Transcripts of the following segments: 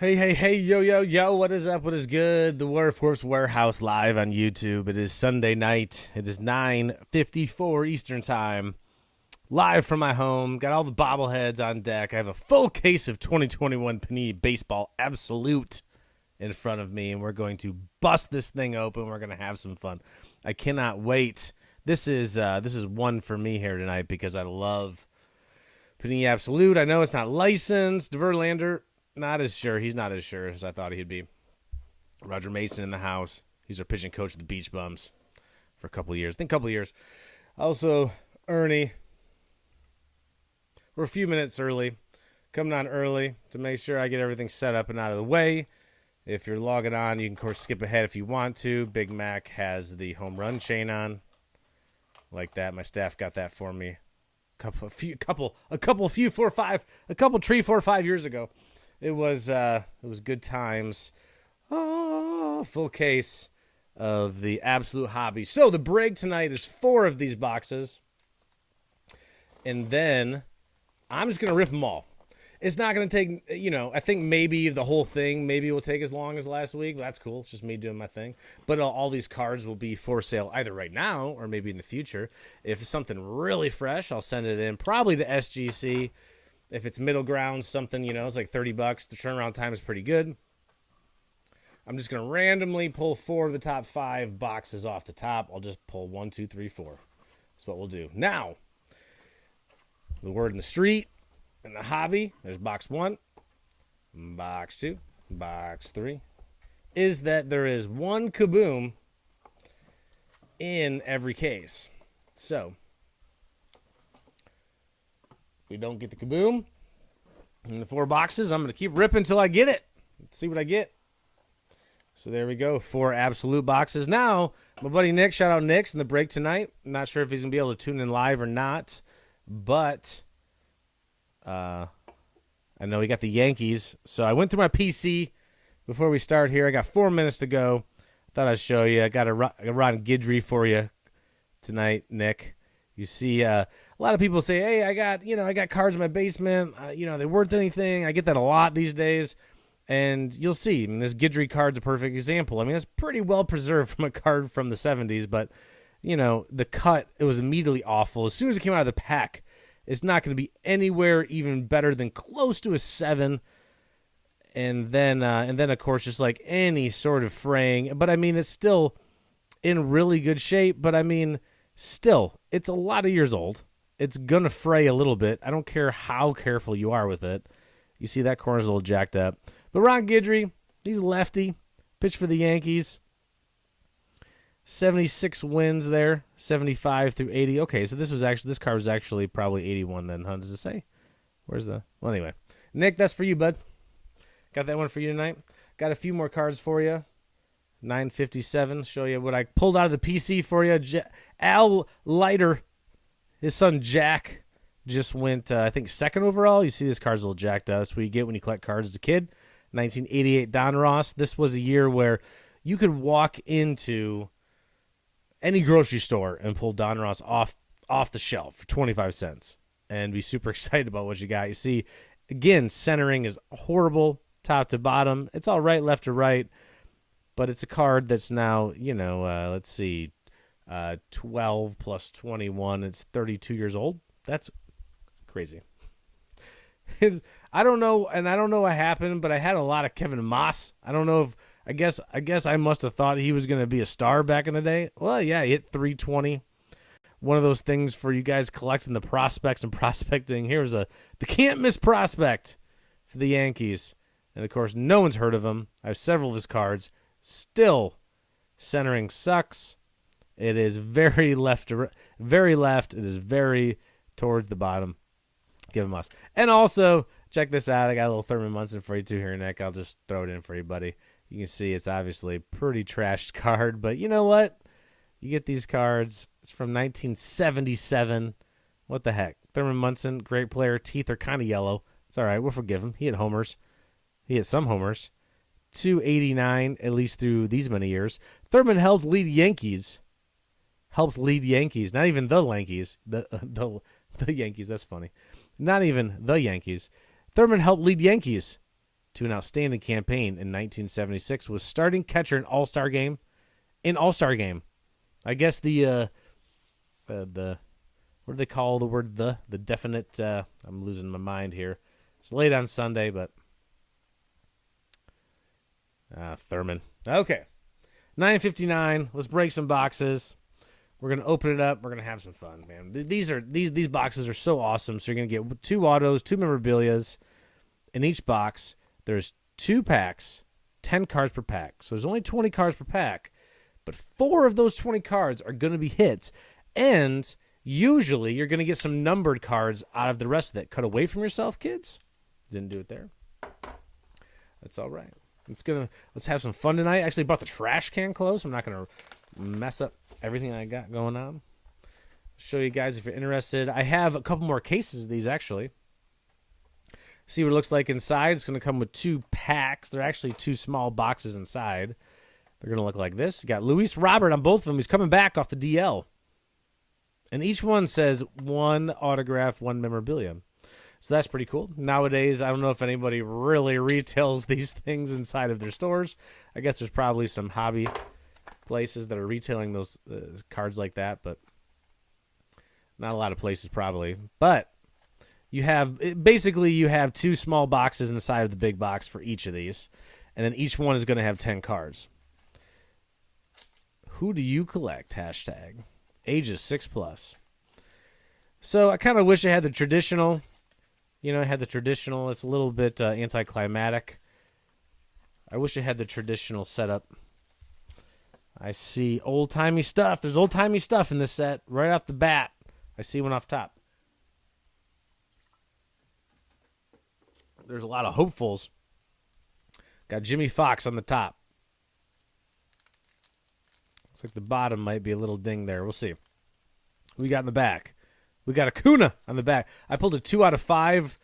Hey, hey, hey, yo, what is up? What is good? The Wuerfs Warehouse live on YouTube. It is Sunday night. It is 9:54 Eastern Time. Live from my home. Got all the bobbleheads on deck. I have a full case of 2021 Panini Baseball Absolute in front of me, and we're going to bust this thing open. We're going to have some fun. I cannot wait. This is one for me here tonight because I love Panini Absolute. I know it's not licensed. Verlander, not as sure. He's not as sure as I thought he'd be. Roger Mason in the house. He's our pitching coach of the Beach Bums for a couple of years. I think a couple of years. Also, Ernie. We're a few minutes early. Coming on early to make sure I get everything set up and out of the way. If you're logging on, you can, of course, skip ahead if you want to. Big Mac has the home run chain on. Like that. My staff got that for me. A couple, 3, 4, 5 years ago. It was good times. Oh, full case of the absolute hobby. So the break tonight is 4 of these boxes. And then I'm just going to rip them all. It's not going to take, I think maybe the whole thing maybe will take as long as last week. That's cool. It's just me doing my thing. But all these cards will be for sale either right now or maybe in the future. If it's something really fresh, I'll send it in probably to SGC. If it's middle ground, something, it's like $30. The turnaround time is pretty good. I'm just going to randomly pull 4 of the top 5 boxes off the top. I'll just pull 1, 2, 3, 4. That's what we'll do. Now, the word in the street and the hobby, there's box 1, box 2, box 3, is that there is one kaboom in every case. So, we don't get the kaboom in the 4 boxes. I'm going to keep ripping until I get it. Let's see what I get. So there we go. 4 absolute boxes. Now, my buddy Nick, shout out Nick's in the break tonight. I'm not sure if he's going to be able to tune in live or not, but I know he got the Yankees. So I went through my PC before we start here. I got 4 minutes to go. Thought I'd show you. I got a Ron Guidry for you tonight, Nick. You see, a lot of people say, "Hey, I got cards in my basement. They worth anything?" I get that a lot these days, and you'll see. This Guidry card's a perfect example. I mean, it's pretty well preserved from a card from the '70s, but the cut, it was immediately awful. As soon as it came out of the pack, it's not going to be anywhere even better than close to a 7. And then of course, just like any sort of fraying. But I mean, it's still in really good shape. But I mean, still, it's a lot of years old. It's going to fray a little bit. I don't care how careful you are with it. You see that corner's a little jacked up. But Ron Guidry, he's a lefty. Pitched for the Yankees. 76 wins there. 75 through 80. Okay, so this card was actually probably 81 then, huh? Does it say? Well, anyway. Nick, that's for you, bud. Got that one for you tonight. Got a few more cards for you. 957. Show you what I pulled out of the PC for you. Al Leiter, his son Jack, just went, I think, 2nd overall. You see this card's a little jacked up. That's what you get when you collect cards as a kid. 1988 Don Ross. This was a year where you could walk into any grocery store and pull Don Ross off the shelf for 25 cents and be super excited about what you got. You see, again, centering is horrible, top to bottom. It's all right, left to right. But it's a card that's now, let's see, 12 plus 21. It's 32 years old. That's crazy. I don't know what happened, but I had a lot of Kevin Moss. I don't know if, I guess I must have thought he was going to be a star back in the day. Well, yeah, he hit 320. One of those things for you guys collecting the prospects and prospecting. Here's the can't miss prospect for the Yankees. And, of course, no one's heard of him. I have several of his cards. Still, centering sucks. It is very left. It is very towards the bottom. Give him us. And also, check this out. I got a little Thurman Munson for you too here, Nick. I'll just throw it in for you, buddy. You can see it's obviously a pretty trashed card, but you know what? You get these cards. It's from 1977. What the heck? Thurman Munson, great player. Teeth are kind of yellow. It's all right. We'll forgive him. He hit homers. He hit some homers. 289, at least through these many years. Thurman helped lead Yankees. Not even the Yankees. The Yankees. That's funny. Not even the Yankees. Thurman helped lead Yankees to an outstanding campaign in 1976, was starting catcher in All-Star game. I guess the what do they call the word the definite? I'm losing my mind here. It's late on Sunday, but Thurman. Okay, 9:59. Let's break some boxes. We're gonna open it up. We're gonna have some fun, man. These boxes are so awesome. So you're gonna get 2 autos, 2 memorabilias in each box. There's 2 packs, 10 cards per pack. So there's only 20 cards per pack, but 4 of those 20 cards are gonna be hits, and usually you're gonna get some numbered cards out of the rest of it. Cut away from yourself, kids. Didn't do it there. That's all right. Let's have some fun tonight. I actually brought the trash can close. I'm not gonna mess up everything I got going on. Show you guys if you're interested. I have a couple more cases of these actually. See what it looks like inside. It's going to come with 2 packs. They're actually 2 small boxes inside. They're going to look like this. You got Luis Robert on both of them. He's coming back off the DL. And each one says 1 autograph, 1 memorabilia. So that's pretty cool. Nowadays, I don't know if anybody really retails these things inside of their stores. I guess there's probably some hobby places that are retailing those cards like that, but not a lot of places probably. But you have 2 small boxes inside of the big box for each of these, and then each one is going to have 10 cards. Who do you collect? Hashtag ages 6+. So I kind of wish I had the traditional. It's a little bit anticlimactic. I wish I had the traditional setup. I see old-timey stuff. There's old-timey stuff in this set right off the bat. I see one off top. There's a lot of hopefuls. Got Jimmy Fox on the top. Looks like the bottom might be a little ding there. We'll see. Who we got in the back? We got Acuna on the back. I pulled a 2 out of 5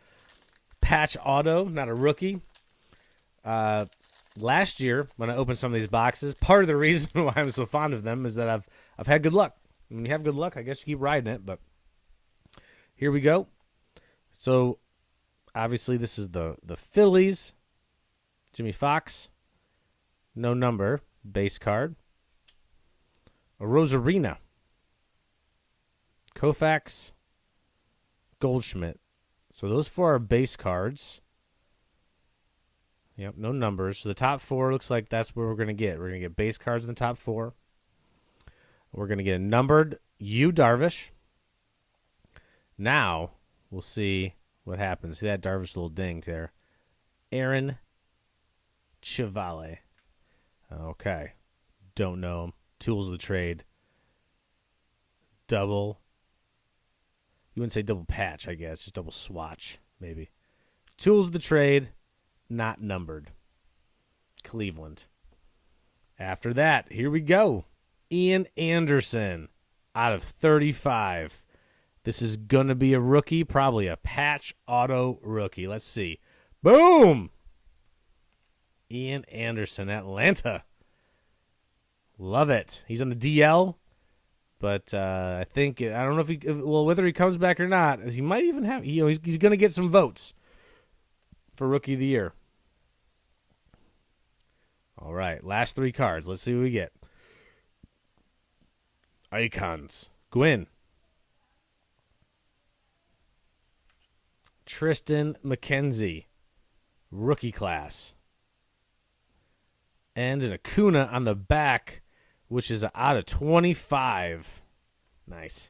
patch auto, not a rookie. Last year, when I opened some of these boxes, part of the reason why I'm so fond of them is that I've had good luck. When you have good luck, I guess you keep riding it. But here we go. So obviously, this is the Phillies. Jimmy Fox, no number, base card. A Rosarina. Koufax, Goldschmidt. So those 4 are base cards. Yep, no numbers. So the top 4 looks like that's what we're going to get. We're going to get base cards in the top 4. We're going to get a numbered Yu Darvish. Now we'll see what happens. See that Darvish little ding there. Aaron Chivale. Okay. Don't know him. Tools of the trade. Double. You wouldn't say double patch, I guess. Just double swatch, maybe. Tools of the trade, not numbered. Cleveland. After that, here we go. Ian Anderson out of 35. This is going to be a rookie, probably a patch auto rookie. Let's see. Boom! Ian Anderson, Atlanta. Love it. He's on the DL. But I don't know whether he comes back or not. He might even have, he's going to get some votes for Rookie of the Year. All right, last 3 cards. Let's see what we get. Icons. Gwynn. Tristan McKenzie. Rookie class. And an Acuna on the back, which is out of 25. Nice.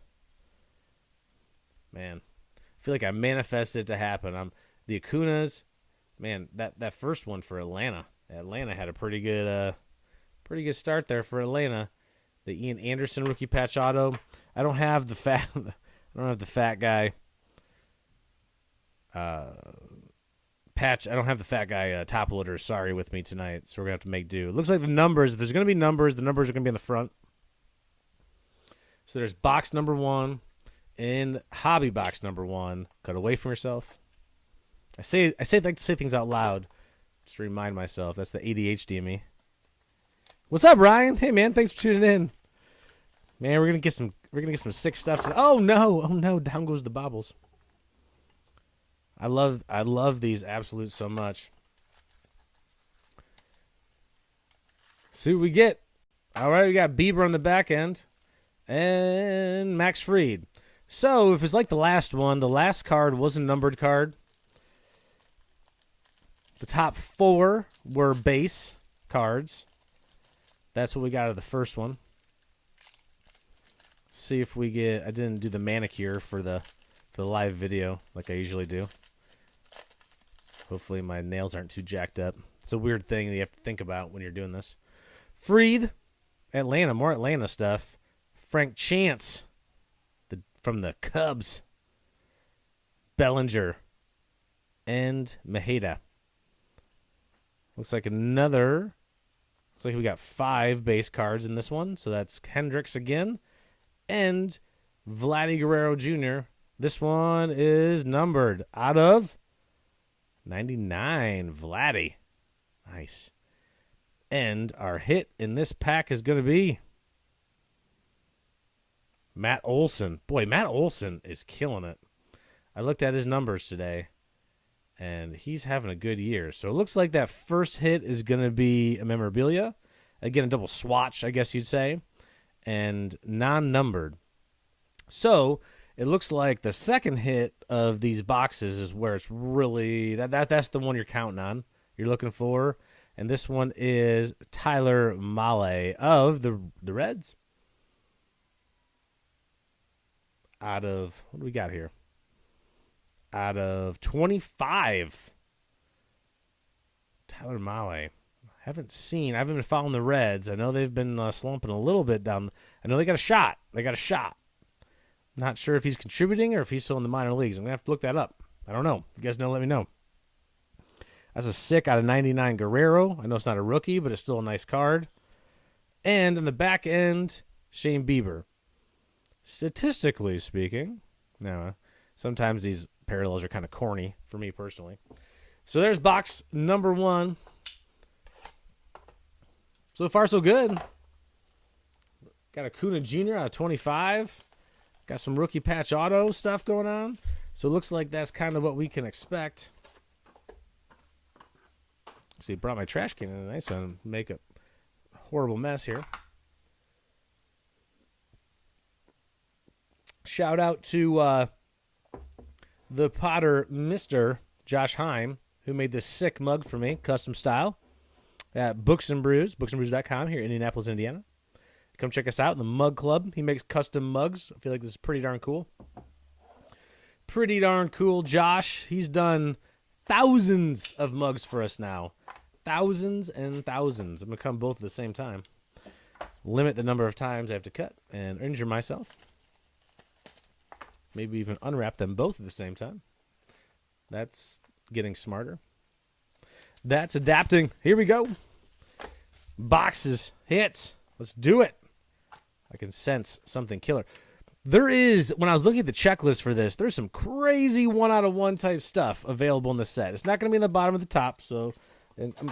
Man, I feel like I manifested it to happen. The Acunas, man, that first one for Atlanta. Atlanta had a pretty good start there for Atlanta. The Ian Anderson rookie patch auto. I don't have the fat guy patch. I don't have the fat guy top loader, sorry, with me tonight, so we're going to have to make do. It looks like the numbers, if there's going to be numbers, the numbers are going to be in the front. So there's box number 1 and hobby box number 1. Cut away from yourself. I like to say things out loud just to remind myself. That's the ADHD in me. What's up, Ryan? Hey, man, thanks for tuning in. Man, we're going to get some sick stuff today. Oh no, down goes the bobbles. I love these absolutes so much. see what we get. All right, we got Bieber on the back end and Max Fried. So if it's like the last one, the last card was a numbered card. The top 4 were base cards. That's what we got out of the first one. See if we get... I didn't do the manicure for the live video like I usually do. Hopefully my nails aren't too jacked up. It's a weird thing that you have to think about when you're doing this. Fried, Atlanta, more Atlanta stuff. Frank Chance, from the Cubs. Bellinger, and Maheda. Looks like we got 5 base cards in this one. So that's Hendricks again. And Vladdy Guerrero Jr. This one is numbered out of 99. Vladdy. Nice. And our hit in this pack is going to be Matt Olson. Boy, Matt Olson is killing it. I looked at his numbers today, and he's having a good year. So it looks like that first hit is going to be a memorabilia. Again, a double swatch, I guess you'd say, and non-numbered. So it looks like the second hit of these boxes is where it's really... That's the one you're counting on, you're looking for. And this one is Tyler Mahle of the Reds. Out of... What do we got here? Out of 25. Tyler Mahle. I haven't been following the Reds. I know they've been slumping a little bit down. I know they got a shot. Not sure if he's contributing or if he's still in the minor leagues. I'm going to have to look that up. I don't know. If you guys know, let me know. That's a sick out of 99 Guerrero. I know it's not a rookie, but it's still a nice card. And in the back end, Shane Bieber. Statistically speaking, now sometimes these parallels are kind of corny for me personally. So there's box number 1. So far, so good. Got a Acuna Jr. out of 25. Got some rookie patch auto stuff going on. So it looks like that's kind of what we can expect. See, brought my trash can in a nice one. Make a horrible mess here. Shout out to the Potter Mr. Josh Heim, who made this sick mug for me, custom style, at Books and Brews, booksandbrews.com here in Indianapolis, Indiana. Come check us out in the Mug Club. He makes custom mugs. I feel like this is pretty darn cool. Pretty darn cool, Josh. He's done thousands of mugs for us now. Thousands and thousands. I'm going to come both at the same time. Limit the number of times I have to cut and injure myself. Maybe even unwrap them both at the same time. That's getting smarter. That's adapting. Here we go. Boxes, hits. Let's do it. I can sense something killer. There is, when I was looking at the checklist for this, there's some crazy 1-out-of-1 type stuff available in the set. It's not going to be in the bottom of the top, so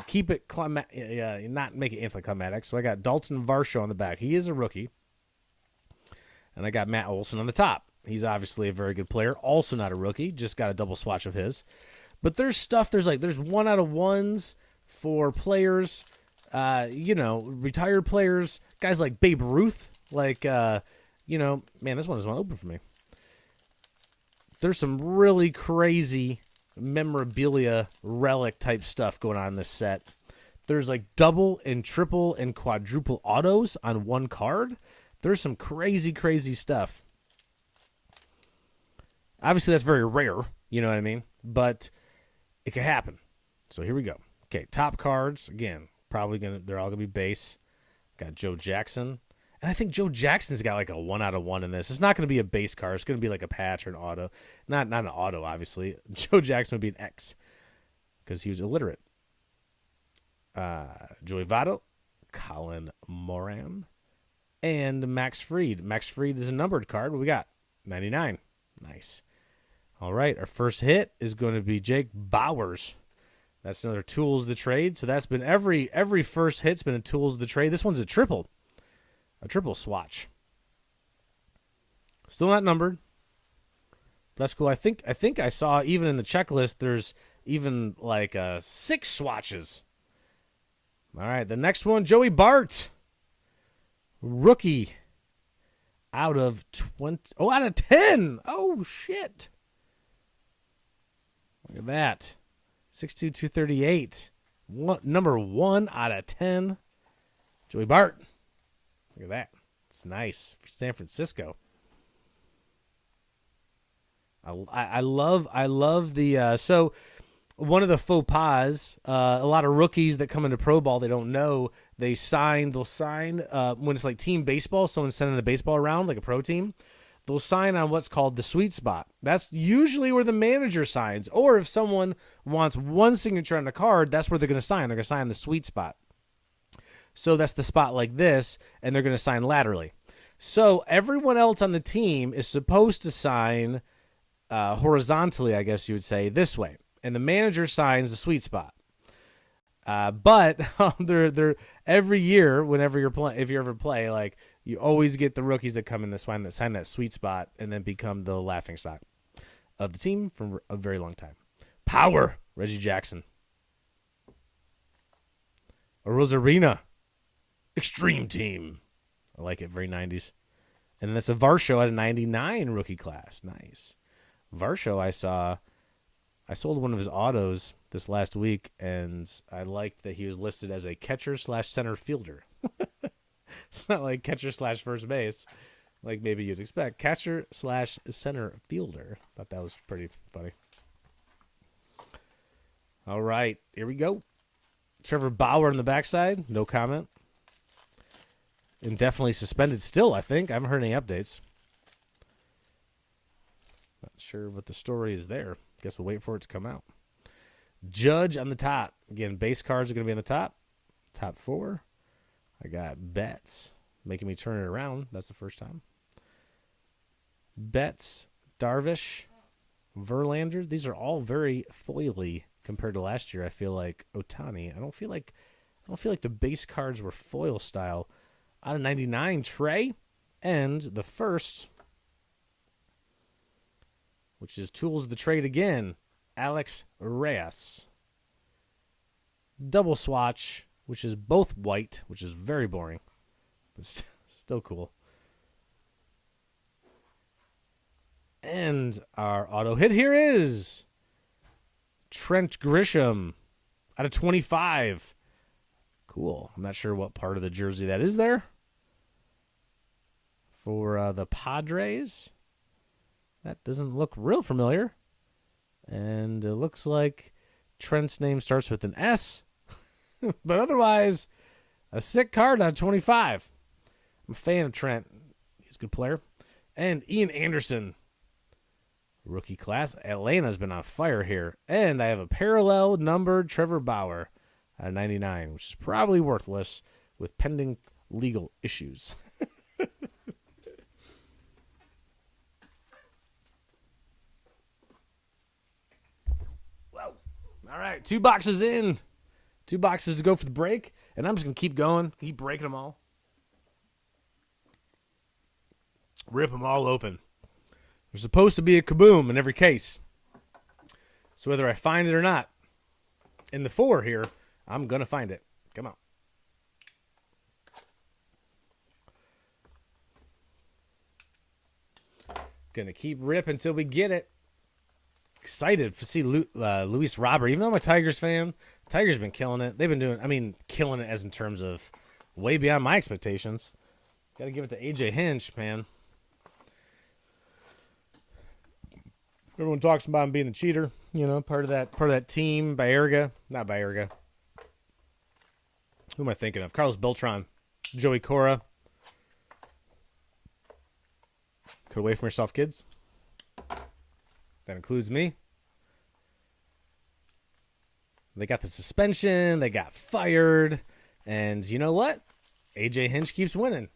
keep it not make it anticlimactic. So I got Dalton Varsho on the back. He is a rookie. And I got Matt Olson on the top. He's obviously a very good player. Also not a rookie. Just got a double swatch of his. But there's stuff, there's 1-out-of-1s for players, retired players, guys like Babe Ruth. Man, this one doesn't want to open for me. There's some really crazy memorabilia relic type stuff going on in this set. There's like double and triple and quadruple autos on one card. There's some crazy, crazy stuff. Obviously, that's very rare, you know what I mean? But it can happen. So here we go. Okay, top cards, again, they're all gonna be base. Got Joe Jackson. And I think Joe Jackson's got like a 1-out-of-1 in this. It's not gonna be a base card, it's gonna be like a patch or an auto. Not an auto, obviously. Joe Jackson would be an X. Because he was illiterate. Joey Votto, Colin Moran, and Max Fried. Max Fried is a numbered card. What we got? 99. Nice. All right, our first hit is going to be Jake Bauers. That's another Tools of the Trade. So that's been every first hit's been a Tools of the Trade. This one's a triple swatch. Still not numbered. That's cool. I think I saw even in the checklist there's even like 6 swatches. All right, the next one, Joey Bart. Rookie. Out of 20. Oh, out of 10. Oh, shit. Look at that. 6'2", 238. Number 1 out of 10. Joey Bart. Look at that. It's nice for San Francisco. I love the so one of the faux pas, a lot of rookies that come into pro ball, they don't know, they'll sign when it's like team baseball, someone's sending a baseball around like a pro team, they'll sign on what's called the sweet spot. That's usually where the manager signs, or if someone wants one signature on the card, that's where they're going to sign. They're going to sign the sweet spot. So that's the spot like this, and they're going to sign laterally. So everyone else on the team is supposed to sign horizontally, I guess you would say, this way, and the manager signs the sweet spot. But they're every year, whenever if you ever play, like you always get the rookies that come in this one that sign that sweet spot and then become the laughingstock of the team for a very long time. Power, Reggie Jackson. A Rosarina, extreme team. I like it, very 90s. And then that's a Varsho at a 99 rookie class. Nice. Varsho, I sold one of his autos this last week, and I liked that he was listed as a catcher/center fielder. It's not like catcher/first base, like maybe you'd expect. Catcher/center fielder. Thought that was pretty funny. All right, here we go. Trevor Bauer on the backside, no comment. Indefinitely suspended still, I think. I haven't heard any updates. Not sure what the story is there. Guess we'll wait for it to come out. Judge on the top. Again, base cards are going to be on the top. Top 4. I got Betts making me turn it around. That's the first time. Betts, Darvish, Verlander. These are all very foily compared to last year. I feel like Ohtani. I don't feel like the base cards were foil style. Out of 99, Trey, and the first, which is Tools of the Trade again, Alex Reyes. Double swatch, which is both white, which is very boring, but still cool. And our auto hit here is Trent Grisham out of 25. Cool. I'm not sure what part of the jersey that is there. For the Padres. That doesn't look real familiar. And it looks like Trent's name starts with an S. But otherwise, a sick card out of 25. I'm a fan of Trent. He's a good player. And Ian Anderson. Rookie class. Atlanta's been on fire here. And I have a parallel numbered Trevor Bauer at 99, which is probably worthless with pending legal issues. Whoa. All right, 2 boxes in. 2 boxes to go for the break, and I'm just going to keep going, keep breaking them all. Rip them all open. There's supposed to be a kaboom in every case. So whether I find it or not, in the 4 here, I'm going to find it. Come on. Going to keep rip until we get it. Excited to see Luis Robert. Even though I'm a Tigers fan, Tigers been killing it. They've been doing, killing it as in terms of way beyond my expectations. Got to give it to AJ Hinch, man. Everyone talks about him being the cheater, part of that team. Not Baerga. Who am I thinking of? Carlos Beltran, Joey Cora. Could away from yourself, kids. That includes me. They got the suspension. They got fired. And you know what? AJ Hinch keeps winning.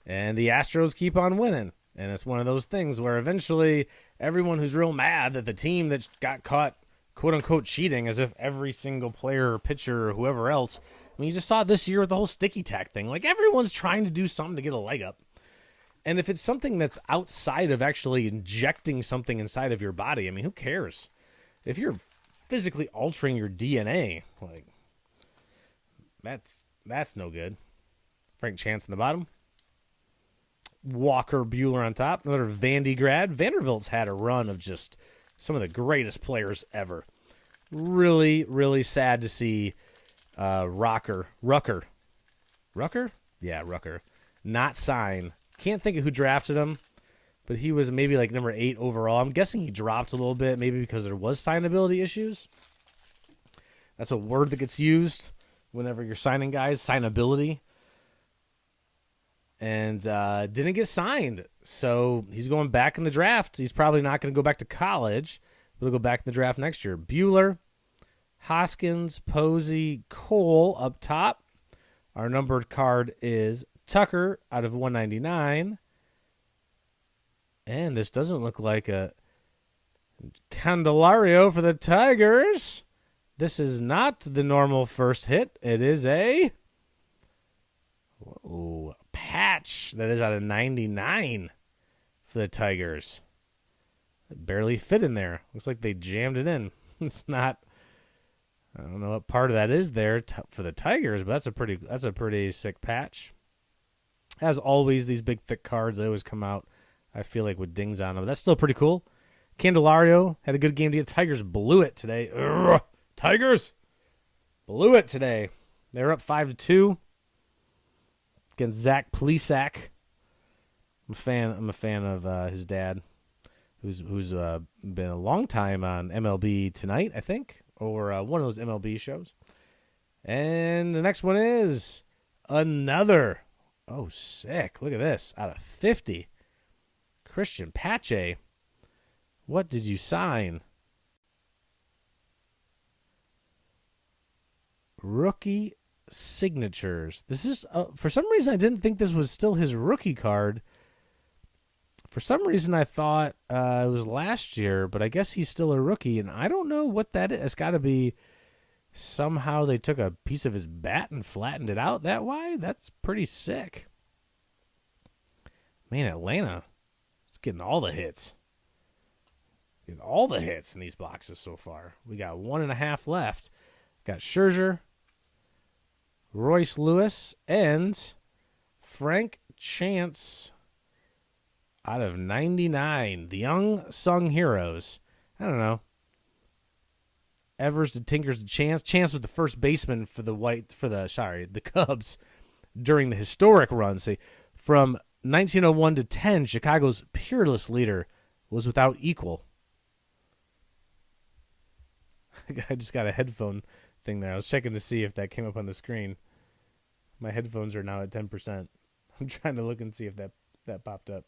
And the Astros keep on winning. And it's one of those things where eventually everyone who's real mad that the team that got caught, quote-unquote, cheating, as if every single player or pitcher or whoever else, you just saw it this year with the whole sticky tack thing. Like, everyone's trying to do something to get a leg up. And if it's something that's outside of actually injecting something inside of your body, who cares? If you're physically altering your DNA, That's no good. Frank Chance in the bottom. Walker Buehler on top. Another Vandy grad. Vanderbilt's had a run of just some of the greatest players ever. Really, really sad to see Rucker? Yeah, Rucker. Not sign. Can't think of who drafted him, but he was maybe like number 8 overall. I'm guessing he dropped a little bit, maybe because there was signability issues. That's a word that gets used whenever you're signing guys, signability. And didn't get signed. So he's going back in the draft. He's probably not going to go back to college. He'll go back in the draft next year. Buehler, Hoskins, Posey, Cole up top. Our numbered card is Tucker out of 199. And this doesn't look like a Candelario for the Tigers. This is not the normal first hit. It is a patch that is out of 99 for the Tigers. It barely fit in there. Looks like they jammed it in. It's not. I don't know what part of that is there for the Tigers, but that's a pretty sick patch. As always, these big thick cards, they always come out, I feel like, with dings on them. That's still pretty cool. Candelario had a good game to get. Tigers blew it today. Ugh, Tigers blew it today. They're up 5-2 against Zach Plesac. I'm a fan of his dad, who's been a long time on MLB Tonight, I think, or one of those MLB shows. And the next one is another. Oh, sick. Look at this. Out of 50. Christian Pache. What did you sign? Rookie signatures. This is, for some reason, I didn't think this was still his rookie card. For some reason, I thought it was last year, but I guess he's still a rookie, and I don't know what that is. It's got to be somehow they took a piece of his bat and flattened it out that wide. That's pretty sick. Man, Atlanta, it's getting all the hits. Getting all the hits in these boxes so far. We got 1.5 left. Got Scherzer, Royce Lewis, and Frank Chance out of 99. The young sung heroes. I don't know. Evers to Tinkers to Chance. Chance was the first baseman for the Cubs during the historic run. See, from 1901 to 10, Chicago's peerless leader was without equal. I just got a headphone thing there. I was checking to see if that came up on the screen. My headphones are now at 10%. I'm trying to look and see if that popped up.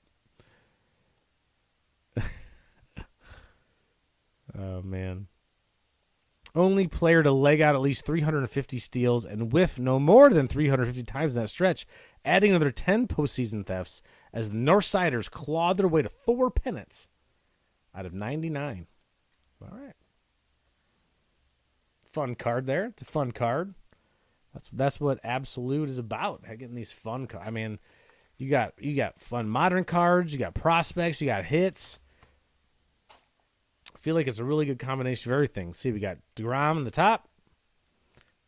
Oh, man. Only player to leg out at least 350 steals and whiff no more than 350 times in that stretch, adding another 10 postseason thefts as the Northsiders clawed their way to 4 pennants out of 99. All right. Fun card there. It's a fun card. That's what Absolute is about. Getting these fun cards. I mean, you got fun modern cards, you got prospects, you got hits. I feel like it's a really good combination of everything. See, we got DeGrom on the top.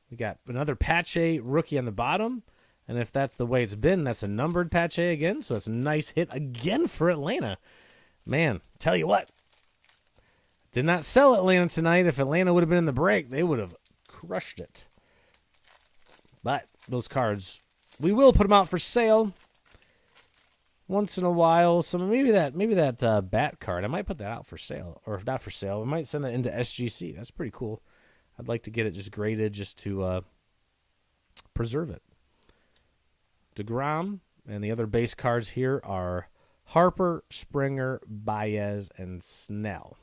We got another Pache rookie on the bottom. And if that's the way it's been, that's a numbered Pache again. So it's a nice hit again for Atlanta. Man, tell you what. Did not sell Atlanta tonight. If Atlanta would have been in the break, they would have crushed it. But those cards, we will put them out for sale once in a while. So maybe that bat card, I might put that out for sale, or if not for sale, I might send that into SGC. That's pretty cool. I'd like to get it just graded just to preserve it. DeGrom and the other base cards here are Harper, Springer, Baez, and Snell.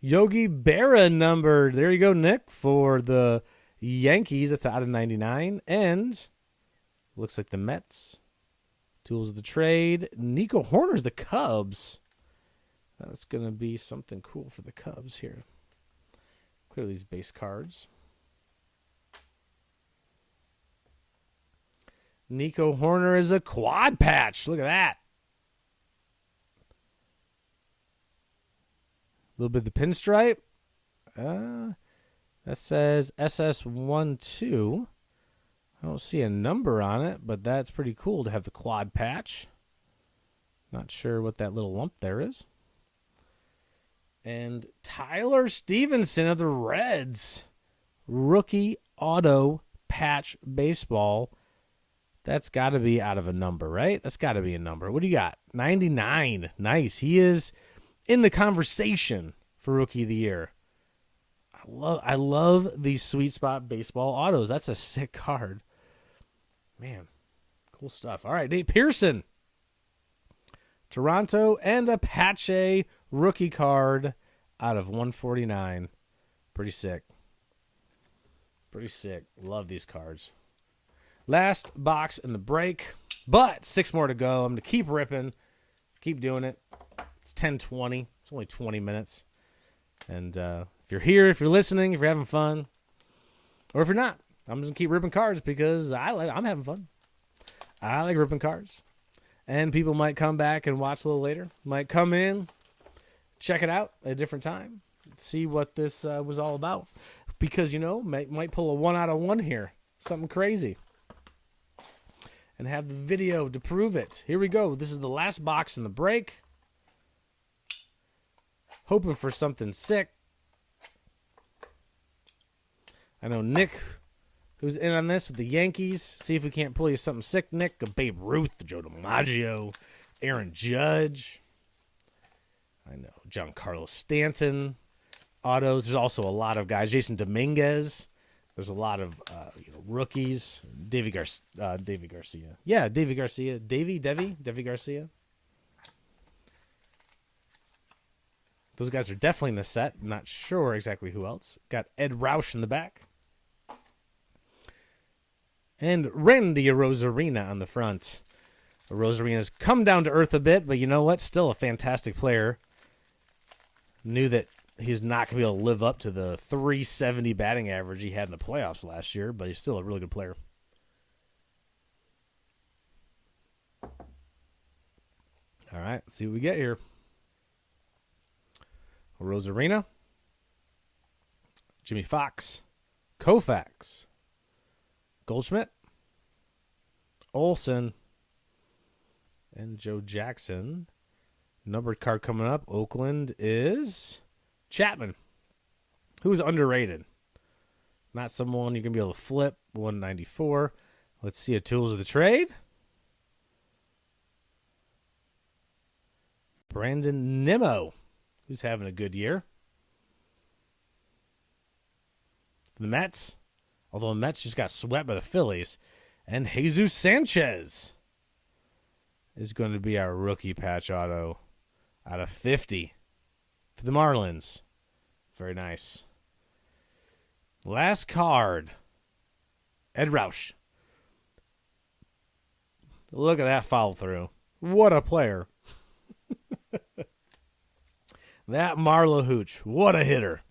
Yogi Berra numbered. There you go, Nick, for the Yankees. That's out of 99. And looks like the Mets. Tools of the trade. Nico Horner's the Cubs. That's going to be something cool for the Cubs here. Clear these base cards. Nico Horner is a quad patch. Look at that. A little bit of the pinstripe. That says SS12. I don't see a number on it, but that's pretty cool to have the quad patch. Not sure what that little lump there is. And Tyler Stevenson of the Reds. Rookie auto patch baseball. That's got to be out of a number, right? That's got to be a number. What do you got? 99. Nice. He is in the conversation for Rookie of the Year. I love these sweet spot baseball autos. That's a sick card. Man, cool stuff. All right, Nate Pearson. Toronto and Apache rookie card out of 149. Pretty sick. Pretty sick. Love these cards. Last box in the break, but 6 more to go. I'm going to keep ripping, keep doing it. It's 10:20. It's only 20 minutes. And if you're here, if you're listening, if you're having fun, or if you're not, I'm just going to keep ripping cards because I'm having fun. I like ripping cards. And people might come back and watch a little later. Might come in, check it out at a different time, see what this was all about. Because, might pull a 1 out of 1 here. Something crazy. And have the video to prove it. Here we go. This is the last box in the break. Hoping for something sick. I know Nick, who's in on this with the Yankees. See if we can't pull you something sick, Nick. A Babe Ruth, Joe DiMaggio, Aaron Judge. I know Giancarlo Stanton. Autos. There's also a lot of guys. Jason Dominguez. There's a lot of rookies. Davy Garcia. Yeah, Davy Garcia. Davy Garcia. Those guys are definitely in the set. I'm not sure exactly who else. Got Ed Roush in the back. And Randy Rosarina on the front. Rosarina's come down to earth a bit, but you know what? Still a fantastic player. Knew that he's not going to be able to live up to the 370 batting average he had in the playoffs last year, but he's still a really good player. All right, let's see what we get here. Rosarina, Jimmy Fox, Koufax, Goldschmidt, Olsen, and Joe Jackson. Numbered card coming up. Oakland is Chapman, who's underrated. Not someone you're going to be able to flip. 194. Let's see a tools of the trade. Brandon Nimmo, who's having a good year. The Mets, although the Mets just got swept by the Phillies. And Jesus Sanchez is going to be our rookie patch auto out of 50 for the Marlins. Very nice. Last card. Ed Roush. Look at that follow through. What a player. That Marlo Hooch. What a hitter.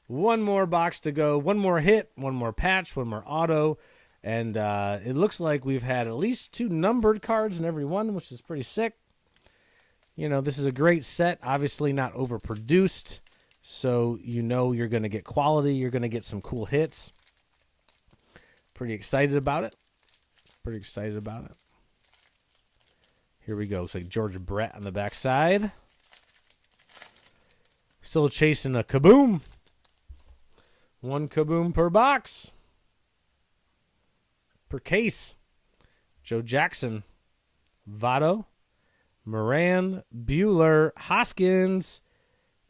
One more box to go. One more hit. One more patch. One more auto. And it looks like we've had at least 2 numbered cards in every one, which is pretty sick. This is a great set. Obviously not overproduced. So you're going to get quality. You're going to get some cool hits. Pretty excited about it. Here we go. Looks like George Brett on the backside. Still chasing a kaboom. 1 kaboom per box. Per case. Joe Jackson. Votto. Moran. Bueller. Hoskins.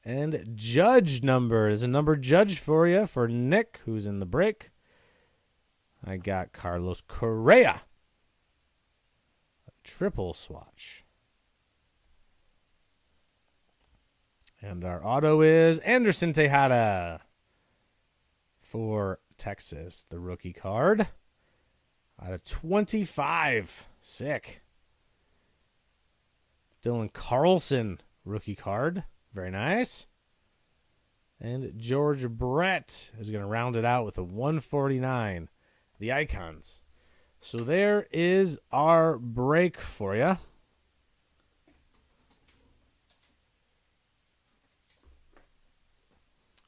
And Judge number. There's a number Judge for you for Nick, who's in the break. I got Carlos Correa. Triple swatch. And our auto is Anderson Tejada for Texas, the rookie card. Out of 25. Sick. Dylan Carlson, rookie card. Very nice. And George Brett is going to round it out with a 149. The Icons. So there is our break for you.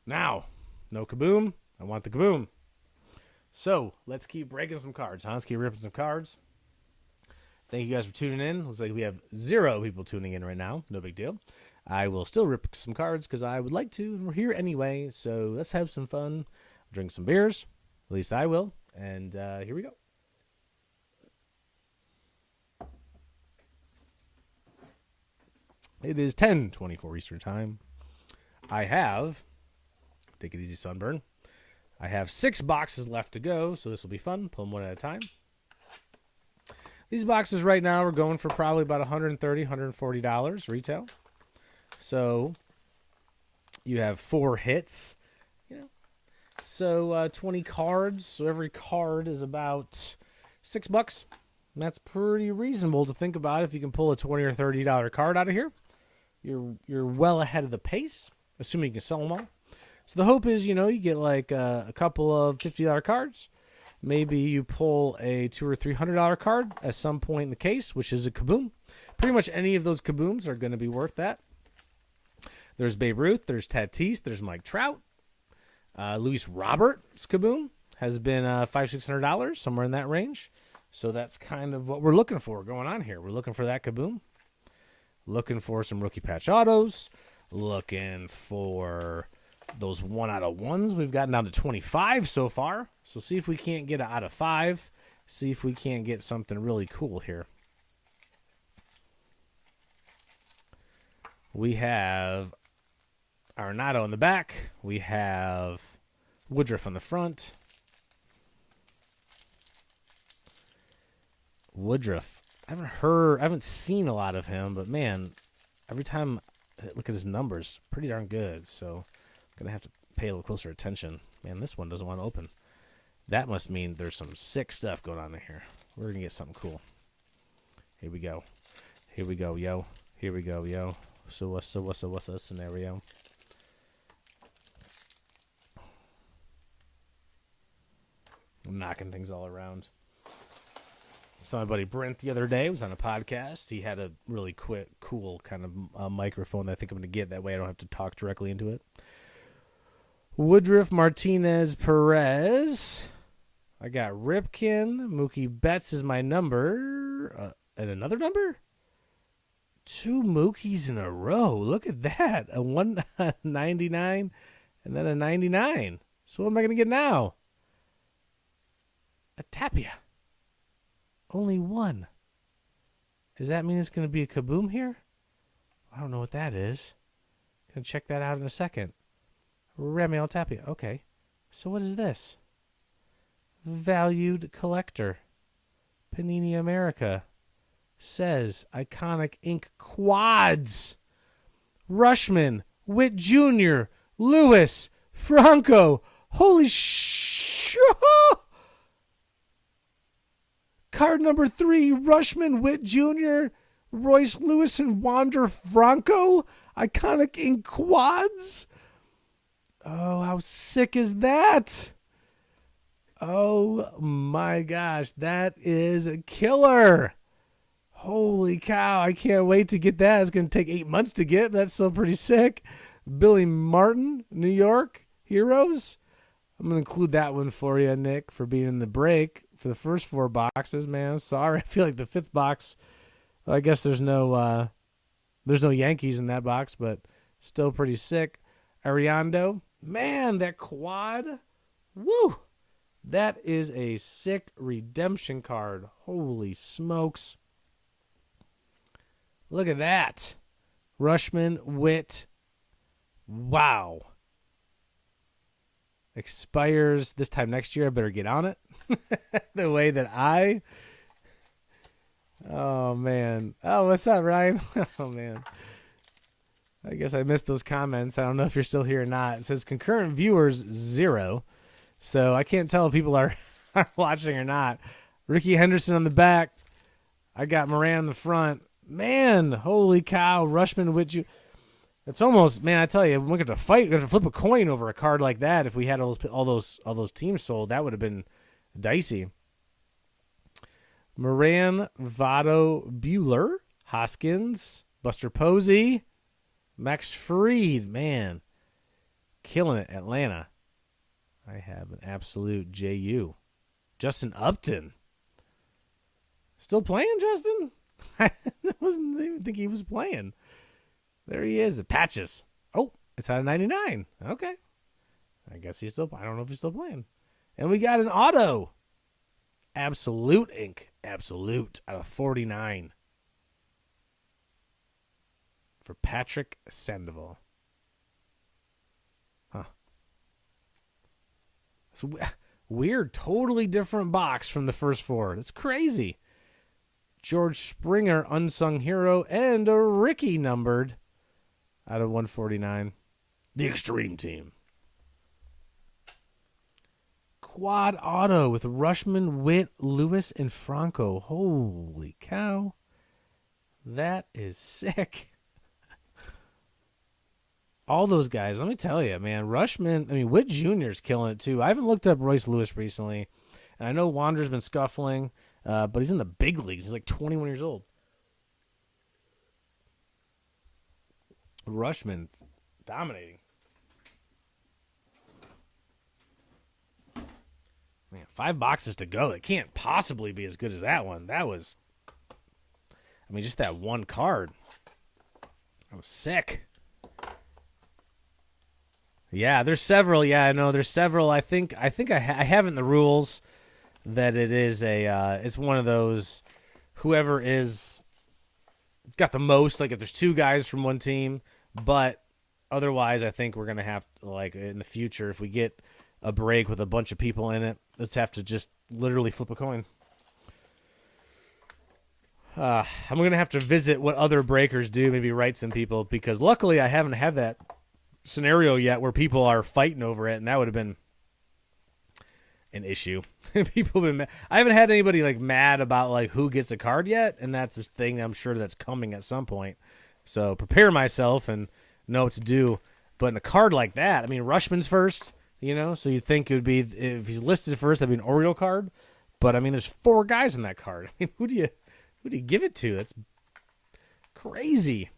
Now, no kaboom. I want the kaboom. So let's keep breaking some cards, huh? Let's keep ripping some cards. Thank you guys for tuning in. Looks like we have 0 people tuning in right now. No big deal. I will still rip some cards because I would like to, and we're here anyway. So let's have some fun. Drink some beers. At least I will. And here we go. It is 10:24 Eastern Time. I have, take it easy, Sunburn. I have 6 boxes left to go, so this will be fun. Pull them one at a time. These boxes right now are going for probably about $130, $140 retail. So you have 4 hits. So 20 cards. So every card is about $6. And that's pretty reasonable to think about if you can pull a $20 or $30 card out of here. You're well ahead of the pace, assuming you can sell them all. So the hope is, you get like a couple of $50 cards. Maybe you pull a $200 or $300 card at some point in the case, which is a kaboom. Pretty much any of those kabooms are going to be worth that. There's Babe Ruth, there's Tatis, there's Mike Trout. Luis Robert's kaboom has been $500, $600, somewhere in that range. So that's kind of what we're looking for going on here. We're looking for that kaboom. Looking for some rookie patch autos. Looking for those 1 out of 1s. We've gotten down to 25 so far. So see if we can't get an out of 5. See if we can't get something really cool here. We have Arenado in the back. We have Woodruff on the front. Woodruff. I haven't seen a lot of him, but man, every time I look at his numbers, pretty darn good. So I'm going to have to pay a little closer attention. Man, this one doesn't want to open. That must mean there's some sick stuff going on in here. We're going to get something cool. Here we go. Here we go, yo. Here we go, yo. So what's the scenario? I'm knocking things all around. So my buddy Brent the other day was on a podcast. He had a really cool kind of microphone that I think I'm going to get. That way I don't have to talk directly into it. Woodruff, Martinez, Perez. I got Ripken. Mookie Betts is my number. And another number? 2 Mookies in a row. Look at that. A 199 and then a 99. So what am I going to get now? A Tapia. Only 1. Does that mean it's going to be a kaboom here? I don't know what that is. Gonna check that out in a second. Ramiel Tapia. Okay. So what is this? Valued collector. Panini America. Says Iconic Ink Quads. Rushman. Witt Jr. Lewis. Franco. Holy shit. Card number 3, Rushman, Witt Jr., Royce Lewis, and Wander Franco. Iconic Ink Quads. Oh, how sick is that? Oh, my gosh. That is a killer. Holy cow. I can't wait to get that. It's going to take 8 months to get. That's still pretty sick. Billy Martin, New York Heroes. I'm going to include that one for you, Nick, for being in the break. For the first 4 boxes, man. I'm sorry. I feel like the 5th box, well, I guess there's no Yankees in that box, but still pretty sick. Ariando, man, that quad, woo! That is a sick redemption card. Holy smokes. Look at that. Rushman, Witt, wow. Expires this time next year. I better get on it. The way that oh, man. Oh, what's up, Ryan? Oh, man. I guess I missed those comments. I don't know if you're still here or not. It says concurrent viewers 0. So I can't tell if people are watching or not. Ricky Henderson on the back. I got Moran in the front. Man, holy cow. Rushman with you. It's almost, man, I tell you, we're going to fight. We're going to flip a coin over a card like that. If we had all those teams sold, that would have been dicey. Moran, Votto, Bueller, Hoskins, Buster Posey, Max Fried, killing it, Atlanta. I have an absolute JU. Justin Upton. Still playing, Justin? I wasn't even think he was playing. There he is. The patches. Oh, it's out of 99. Okay. I guess he's still. I don't know if he's still playing. And we got an auto. Absolute ink. Absolute out of 49. For Patrick Sandoval. Huh. It's weird. Totally different box from the first four. That's crazy. George Springer, unsung hero, and a Ricky numbered out of 149. The Extreme Team. Quad auto with Rushman, Witt, Lewis, and Franco. Holy cow. That is sick. All those guys, let me tell you, man. Rushman, I mean, Witt Jr. is killing it too. I haven't looked up Royce Lewis recently, and I know Wander's been scuffling, but he's in the big leagues. He's like 21 years old. Rushman's dominating. Man, 5 boxes to go. It can't possibly be as good as that one. That was, I mean, just that one card. That was sick. Yeah, there's several. Yeah, I know there's several. I think I have in the rules that it is it's one of those, whoever is got the most, like if there's 2 guys from one team, but otherwise I think we're going to have, like in the future, if we get a break with a bunch of people in it, let's have to just literally flip a coin. I'm going to have to visit what other breakers do, maybe write some people, because luckily I haven't had that scenario yet where people are fighting over it, and that would have been an issue. People have been mad. I haven't had anybody like mad about like who gets a card yet, and that's a thing I'm sure that's coming at some point. So prepare myself and know what to do. But in a card like that, I mean, Rushman's first, so you'd think it would be, if he's listed first, that'd be an Oriole card. But I mean, there's 4 guys in that card. I mean, who do you give it to? That's crazy.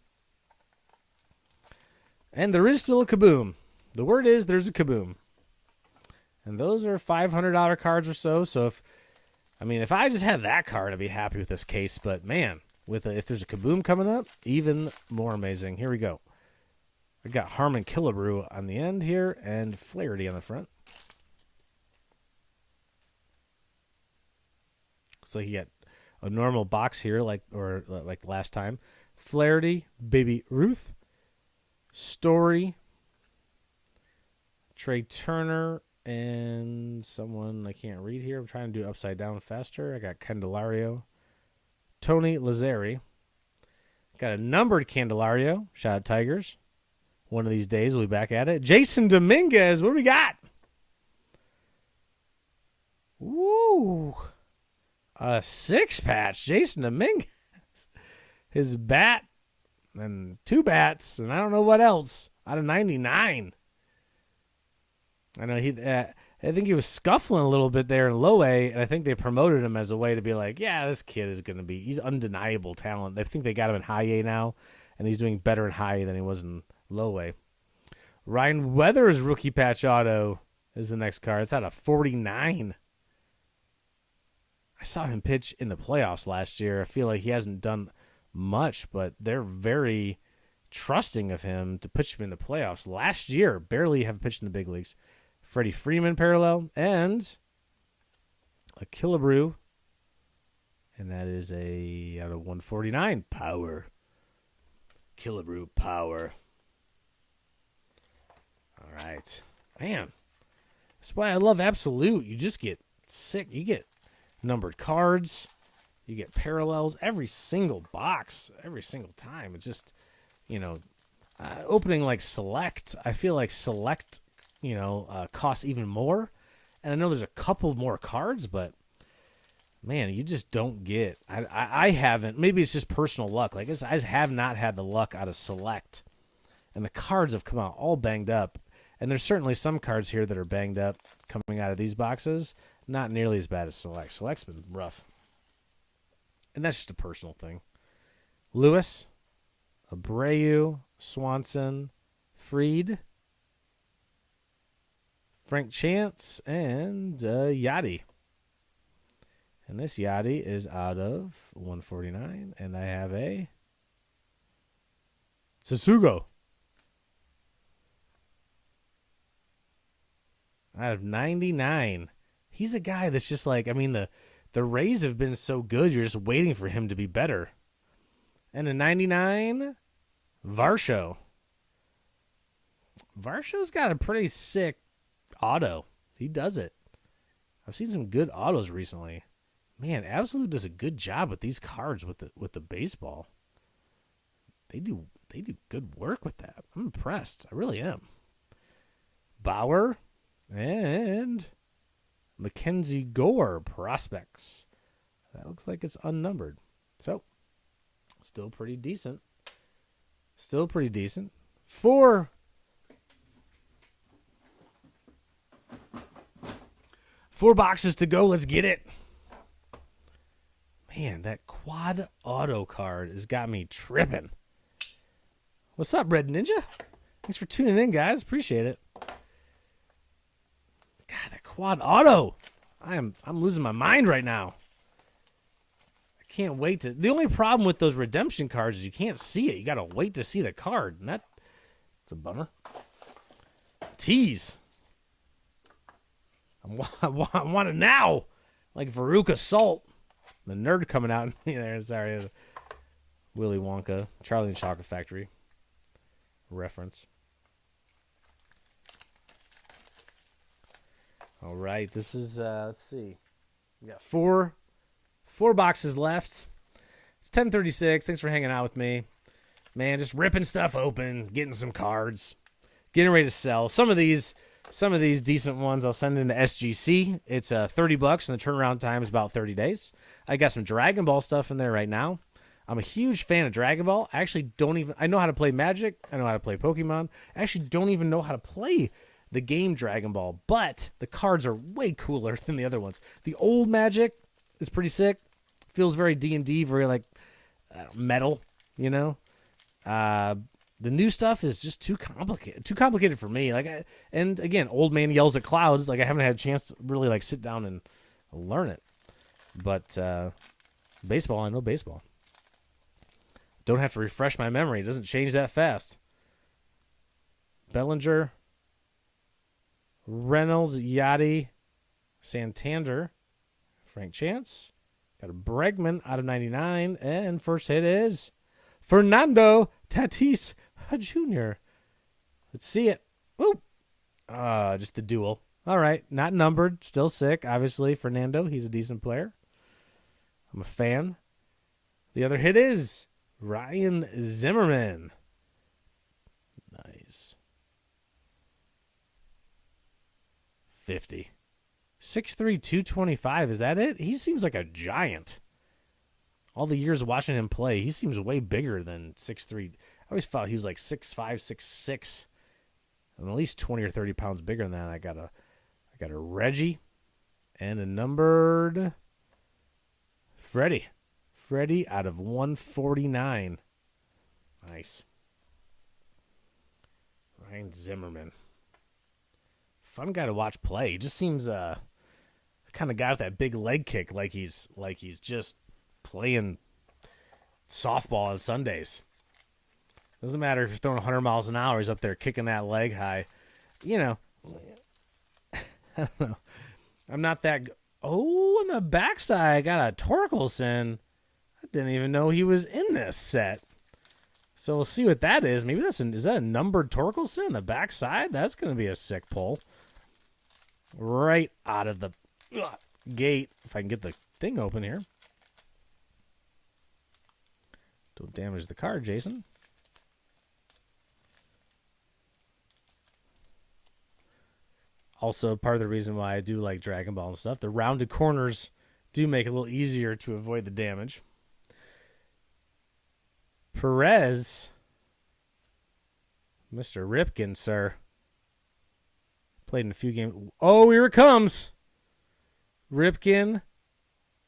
And there is still a kaboom. The word is there's a kaboom. And those are $500 cards or so. So if I just had that card, I'd be happy with this case. But man, if there's a kaboom coming up, even more amazing. Here we go. I got Harmon Killebrew on the end here and Flaherty on the front. So he got a normal box here, like last time. Flaherty, Baby Ruth, Story, Trey Turner, and someone I can't read here. I'm trying to do it upside down faster. I got Candelario, Tony Lazzari. Got a numbered Candelario. Shout out Tigers. One of these days we'll be back at it. Jason Dominguez, what do we got? Woo! A 6-patch. Jason Dominguez. His bat and 2 bats, and I don't know what else. Out of 99. I know I think he was scuffling a little bit there in low A, and I think they promoted him as a way to be like, yeah, this kid is going to be, he's undeniable talent. I think they got him in high A now, and he's doing better in high A than he was in low A. Ryan Weathers rookie patch auto is the next card. It's out of 49. I saw him pitch in the playoffs last year. I feel like he hasn't done much, but they're very trusting of him to pitch him in the playoffs. Last year, barely have pitched in the big leagues. Freddie Freeman parallel, and a Killebrew, and that is a out of 149 power. Killebrew power. All right, man. That's why I love Absolute. You just get sick. You get numbered cards. You get parallels every single box, every single time. It's just, opening like Select. I feel like Select, costs even more. And I know there's a couple more cards, but man, you just don't get. I haven't. Maybe it's just personal luck. Like I just have not had the luck out of Select, and the cards have come out all banged up. And there's certainly some cards here that are banged up coming out of these boxes. Not nearly as bad as Select. Select's been rough. And that's just a personal thing. Lewis, Abreu, Swanson, Freed, Frank Chance, and Yachty. And this Yachty is out of 149. And I have a Sasugo out of 99. He's a guy that's just like, I mean, the Rays have been so good, you're just waiting for him to be better. And a 99, Varsho. Varsho's got a pretty sick auto. He does it. I've seen some good autos recently. Man, Absolute does a good job with these cards with the baseball. They do good work with that. I'm impressed. I really am. Bauer and Mackenzie Gore prospects. That looks like it's unnumbered. So, still pretty decent. Still pretty decent. Four boxes to go. Let's get it. Man, that quad auto card has got me tripping. What's up, Red Ninja? Thanks for tuning in, guys. Appreciate it. God, that quad auto. I'm losing my mind right now. I can't wait to. The only problem with those redemption cards is you can't see it. You got to wait to see the card. And that's a bummer. Tease. I want it now. Like Veruca Salt. The nerd coming out there. Sorry. Willy Wonka. Charlie and the Chocolate Factory. Reference. All right. This is, let's see. We got four boxes left. It's 10:36. Thanks for hanging out with me. Man, just ripping stuff open. Getting some cards. Getting ready to sell. Some of these decent ones I'll send into SGC. It's $30, and the turnaround time is about 30 days. I got some Dragon Ball stuff in there right now. I'm a huge fan of Dragon Ball. I actually I know how to play Magic. I know how to play Pokemon. I actually don't even know how to play the game Dragon Ball, but the cards are way cooler than the other ones. The old Magic is pretty sick. Feels very D&D, very like metal, you know? The new stuff is just too complicated for me. And again, old man yells at clouds. Like I haven't had a chance to really like sit down and learn it. But baseball, I know baseball. Don't have to refresh my memory. It doesn't change that fast. Bellinger, Reynolds, Yachty, Santander, Frank Chance. Got a Bregman out of 99, and first hit is Fernando Tatis Jr. Let's see it. Woo! Just the duel. All right, not numbered, still sick. Obviously, Fernando, he's a decent player. I'm a fan. The other hit is Ryan Zimmerman. Nice. 50. 6'3", 225. Is that it? He seems like a giant. All the years watching him play, he seems way bigger than 6'3". I always thought he was like 6'5", 6'6", and at least 20 or 30 pounds bigger than that. I got a Reggie and a numbered Freddie. Freddie out of 149. Nice. Ryan Zimmerman. Fun guy to watch play. He just seems the kind of guy with that big leg kick, like he's just playing softball on Sundays. Doesn't matter if you're throwing 100 miles an hour. He's up there kicking that leg high. You know. I don't know. I'm not that. On the backside, I got a Torkelson. I didn't even know he was in this set. So we'll see what that is. Maybe is that a numbered Torkelson on the backside? That's going to be a sick pull. Right out of the gate. If I can get the thing open here. Don't damage the card, Jason. Also, part of the reason why I do like Dragon Ball and stuff, the rounded corners do make it a little easier to avoid the damage. Perez. Mr. Ripken, sir. Played in a few games. Oh, here it comes. Ripken.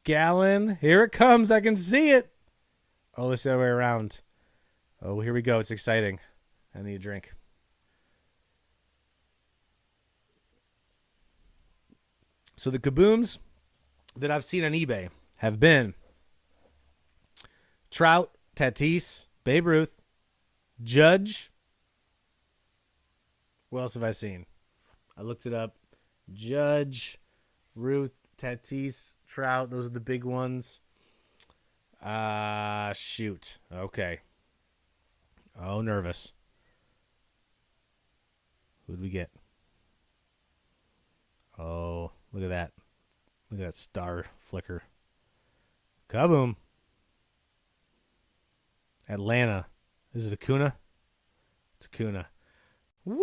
Gallon. Here it comes. I can see it. Oh, it's the other way around. Oh, here we go. It's exciting. I need a drink. So the Kabooms that I've seen on eBay have been Trout, Tatis, Babe Ruth, Judge. What else have I seen? I looked it up. Judge, Ruth, Tatis, Trout. Those are the big ones. Shoot. Okay. Oh, nervous. Who'd we get? Oh, look at that. Look at that star flicker. Kaboom. Atlanta. Is it Acuna? It's Acuna. Woohoo!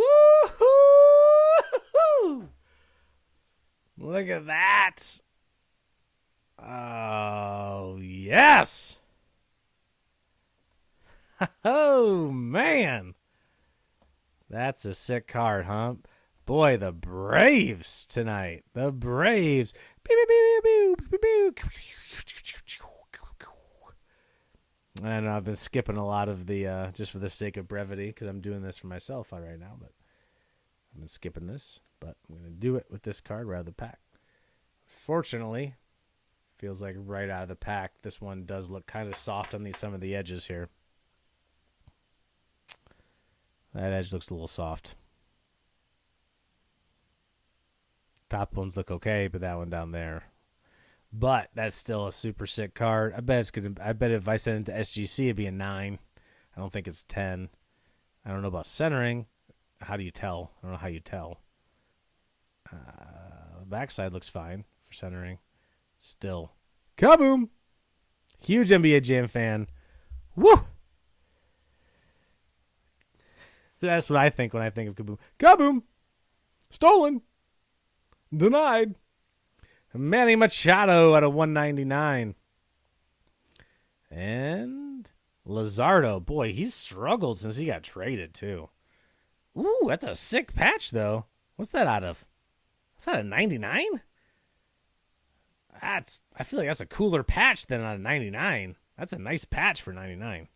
Look at that. Oh, yes. Oh, man. That's a sick card, huh? Boy, the Braves tonight. The Braves. I know I've been skipping a lot of the, just for the sake of brevity, because I'm doing this for myself right now, but I've been skipping this, but I'm going to do it with this card right out of the pack. Fortunately, feels like right out of the pack, this one does look kind of soft on some of the edges here. That edge looks a little soft. Top ones look okay, but that one down there. But that's still a super sick card. I bet if I send it to SGC, it'd be a 9. I don't think it's 10. I don't know about centering. How do you tell? I don't know how you tell. The backside looks fine for centering. Still. Kaboom! Huge NBA Jam fan. Woo! That's what I think when I think of Kaboom. Kaboom! Stolen! Denied! Manny Machado at a 199. And Luzardo. Boy, he's struggled since he got traded, too. Ooh, that's a sick patch, though. What's that out of? Is that a 99? I feel like that's a cooler patch than a 99. That's a nice patch for 99.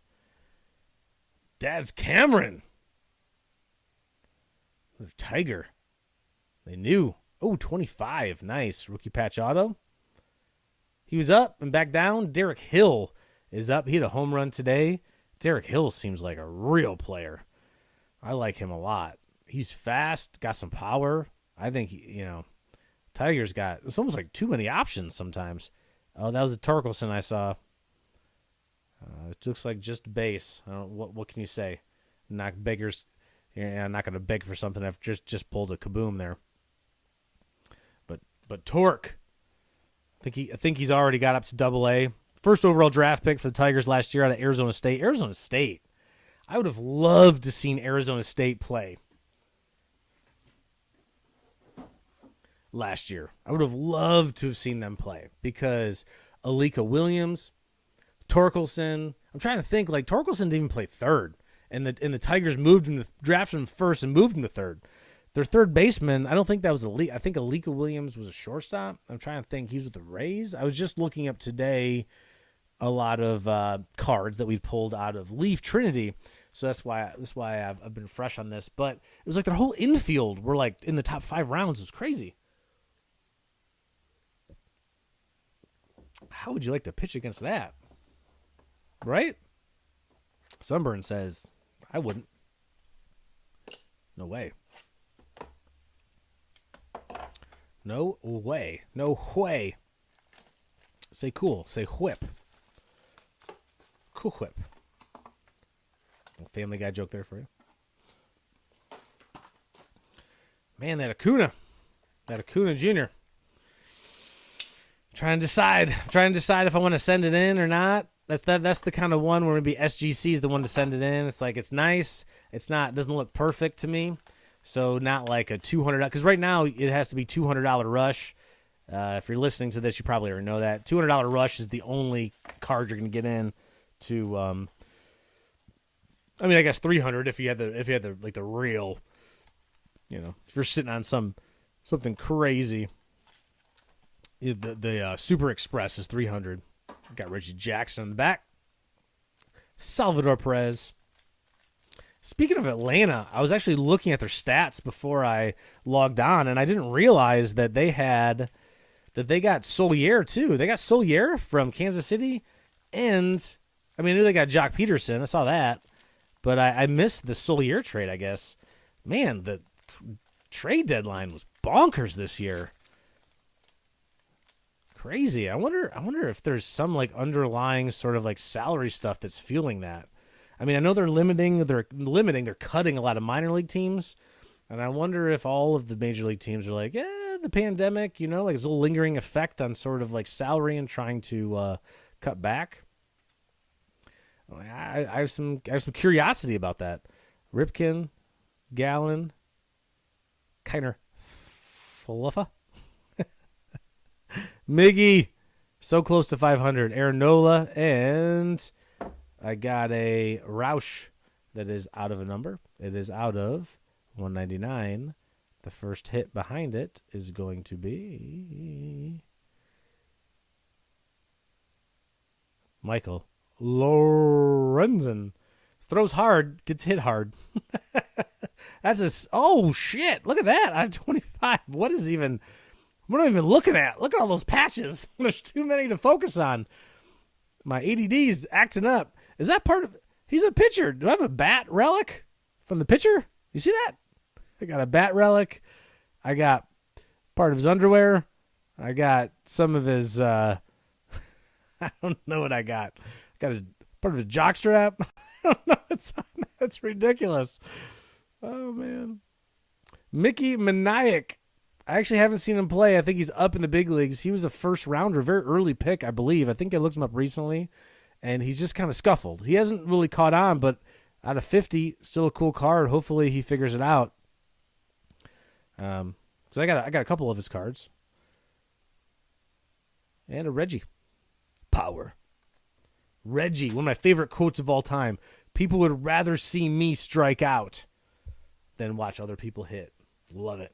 Daz Cameron. Tiger. They knew. Oh, 25. Nice. Rookie patch auto. He was up and back down. Derek Hill is up. He had a home run today. Derek Hill seems like a real player. I like him a lot. He's fast, got some power. I think, Tiger's got, it's almost like too many options sometimes. Oh, that was a Torkelson I saw. It looks like just base. I don't know, what can you say? Not beggars. I'm not going to beg for something. I've just pulled a kaboom there. But Torque, I think he's already got up to Double-A. First overall draft pick for the Tigers last year out of Arizona State. Arizona State. I would have loved to seen Arizona State play last year. I would have loved to have seen them play because Alika Williams, Torkelson. I'm trying to think. Like Torkelson didn't even play third, and the Tigers drafted him first and moved him to third. Their third baseman, I don't think that was I think Alika Williams was a shortstop. I'm trying to think. He was with the Rays. I was just looking up today a lot of cards that we pulled out of Leaf Trinity. So that's why I've been fresh on this. But it was like their whole infield were like in the top 5 rounds. It was crazy. How would you like to pitch against that? Right? Sunburn says, I wouldn't. No way. No way. No way. Say cool. Say whip. Cool whip. Little Family Guy joke there for you. Man, that Acuna. That Acuna Jr. Trying to decide if I want to send it in or not. That's the kind of one where maybe SGC is the one to send it in. It's like it's nice. It's not. It doesn't look perfect to me. So not like a $200, because right now it has to be $200 rush. If you're listening to this, you probably already know that $200 rush is the only card you're going to get in to. I mean, I guess 300 if you had the like the real, if you're sitting on something crazy. The Super Express is 300. Got Reggie Jackson in the back. Salvador Perez. Speaking of Atlanta, I was actually looking at their stats before I logged on, and I didn't realize that they had that they got Solier too. They got Solier from Kansas City, and I mean, I knew they got Jock Peterson. I saw that, but I missed the Solier trade, I guess. Man, the trade deadline was bonkers this year. Crazy. I wonder if there's some like underlying sort of like salary stuff that's fueling that. I mean, I know they're cutting a lot of minor league teams, and I wonder if all of the major league teams are like, yeah, the pandemic, like there's a little lingering effect on sort of like salary and trying to cut back. I have some curiosity about that. Ripken, Gallon, Kiner, Fluffa, Miggy, so close to 500. Aaron Nola, and I got a Roush that is out of a number. It is out of 199. The first hit behind it is going to be Michael Lorenzen. Throws hard, gets hit hard. Oh shit! Look at that. Out of 25. What are we even looking at? Look at all those patches. There's too many to focus on. My ADD's acting up. Is that part of? He's a pitcher. Do I have a bat relic from the pitcher? You see that? I got a bat relic. I got part of his underwear. I got some of his. I don't know what I got. Got his part of his jockstrap. I don't know. It's ridiculous. Oh man, Mickey Maniac. I actually haven't seen him play. I think he's up in the big leagues. He was a first rounder, very early pick, I believe. I think I looked him up recently, and he's just kind of scuffled. He hasn't really caught on, but out of 50, still a cool card. Hopefully he figures it out. So I got a couple of his cards, and a Reggie. Power. Reggie, one of my favorite quotes of all time. People would rather see me strike out than watch other people hit. Love it.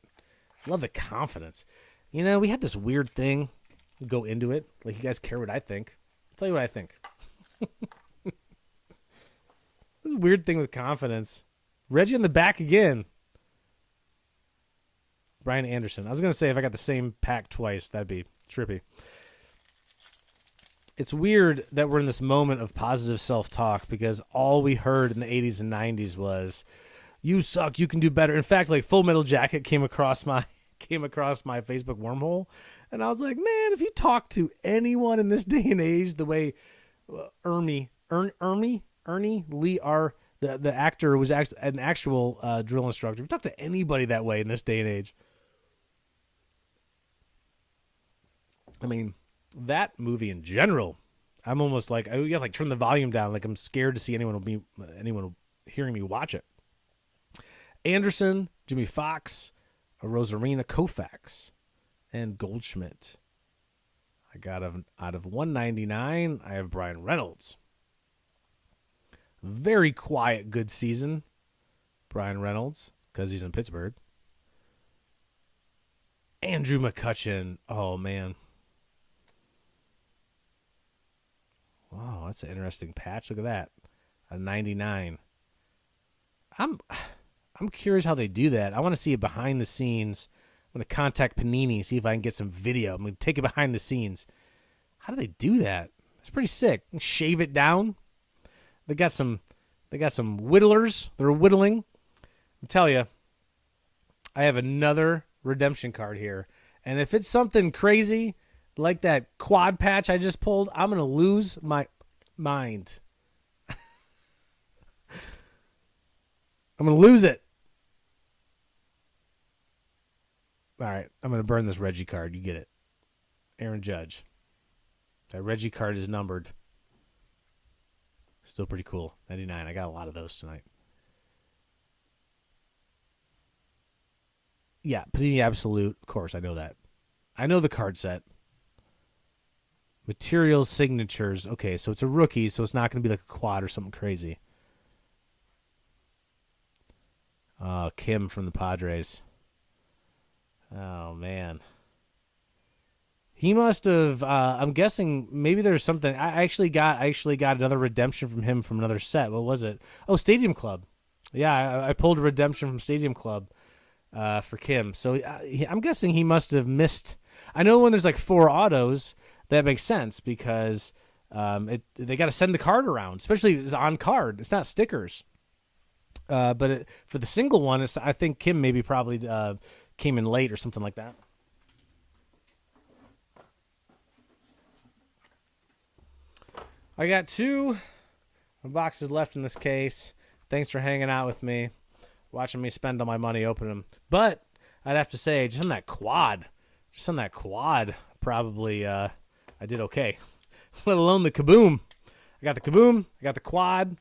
Love the confidence. We had this weird thing. Go into it. Like, you guys care what I think. I'll tell you what I think. This weird thing with confidence. Reggie in the back again. Brian Anderson. I was going to say if I got the same pack twice, that'd be trippy. It's weird that we're in this moment of positive self-talk because all we heard in the 80s and 90s was, you suck, you can do better. In fact, like Full Metal Jacket came across my Facebook wormhole, and I was like, man, if you talk to anyone in this day and age the way Ernie Lee the actor was an actual drill instructor. If you talk to anybody that way in this day and age, I mean, that movie in general, I'm almost like, I have like turn the volume down. Like I'm scared to see anyone hearing me watch it. Anderson, Jimmy Fox, Rosarina, Koufax, and Goldschmidt. I got out of 199, I have Brian Reynolds. Very quiet, good season. Brian Reynolds, because he's in Pittsburgh. Andrew McCutchen. Oh, man. Wow, that's an interesting patch. Look at that. A 99. I'm curious how they do that. I want to see it behind the scenes. I'm going to contact Panini, see if I can get some video. I'm going to take it behind the scenes. How do they do that? It's pretty sick. Shave it down. They got some whittlers. They're whittling. I tell you, I have another redemption card here. And if it's something crazy like that quad patch I just pulled, I'm going to lose my mind. I'm going to lose it. All right, I'm going to burn this Reggie card. You get it. Aaron Judge. That Reggie card is numbered. Still pretty cool. 99. I got a lot of those tonight. Yeah, Panini Absolute. Of course, I know that. I know the card set. Materials, signatures. Okay, so it's a rookie, so it's not going to be like a quad or something crazy. Kim from the Padres. Oh, man. He must have, I'm guessing maybe there's something. I actually got another redemption from him from another set. What was it? Oh, Stadium Club. Yeah, I pulled a redemption from Stadium Club. for Kim. So I'm guessing he must have missed. I know when there's like 4 autos, that makes sense because they got to send the card around, especially if it's on card. It's not stickers. But for the single one, I think Kim maybe probably came in late or something like that. I got 2 boxes left in this case. Thanks for hanging out with me, watching me spend all my money opening them. But I'd have to say, just on that quad, probably I did okay. Let alone the kaboom. I got the kaboom. I got the quad. It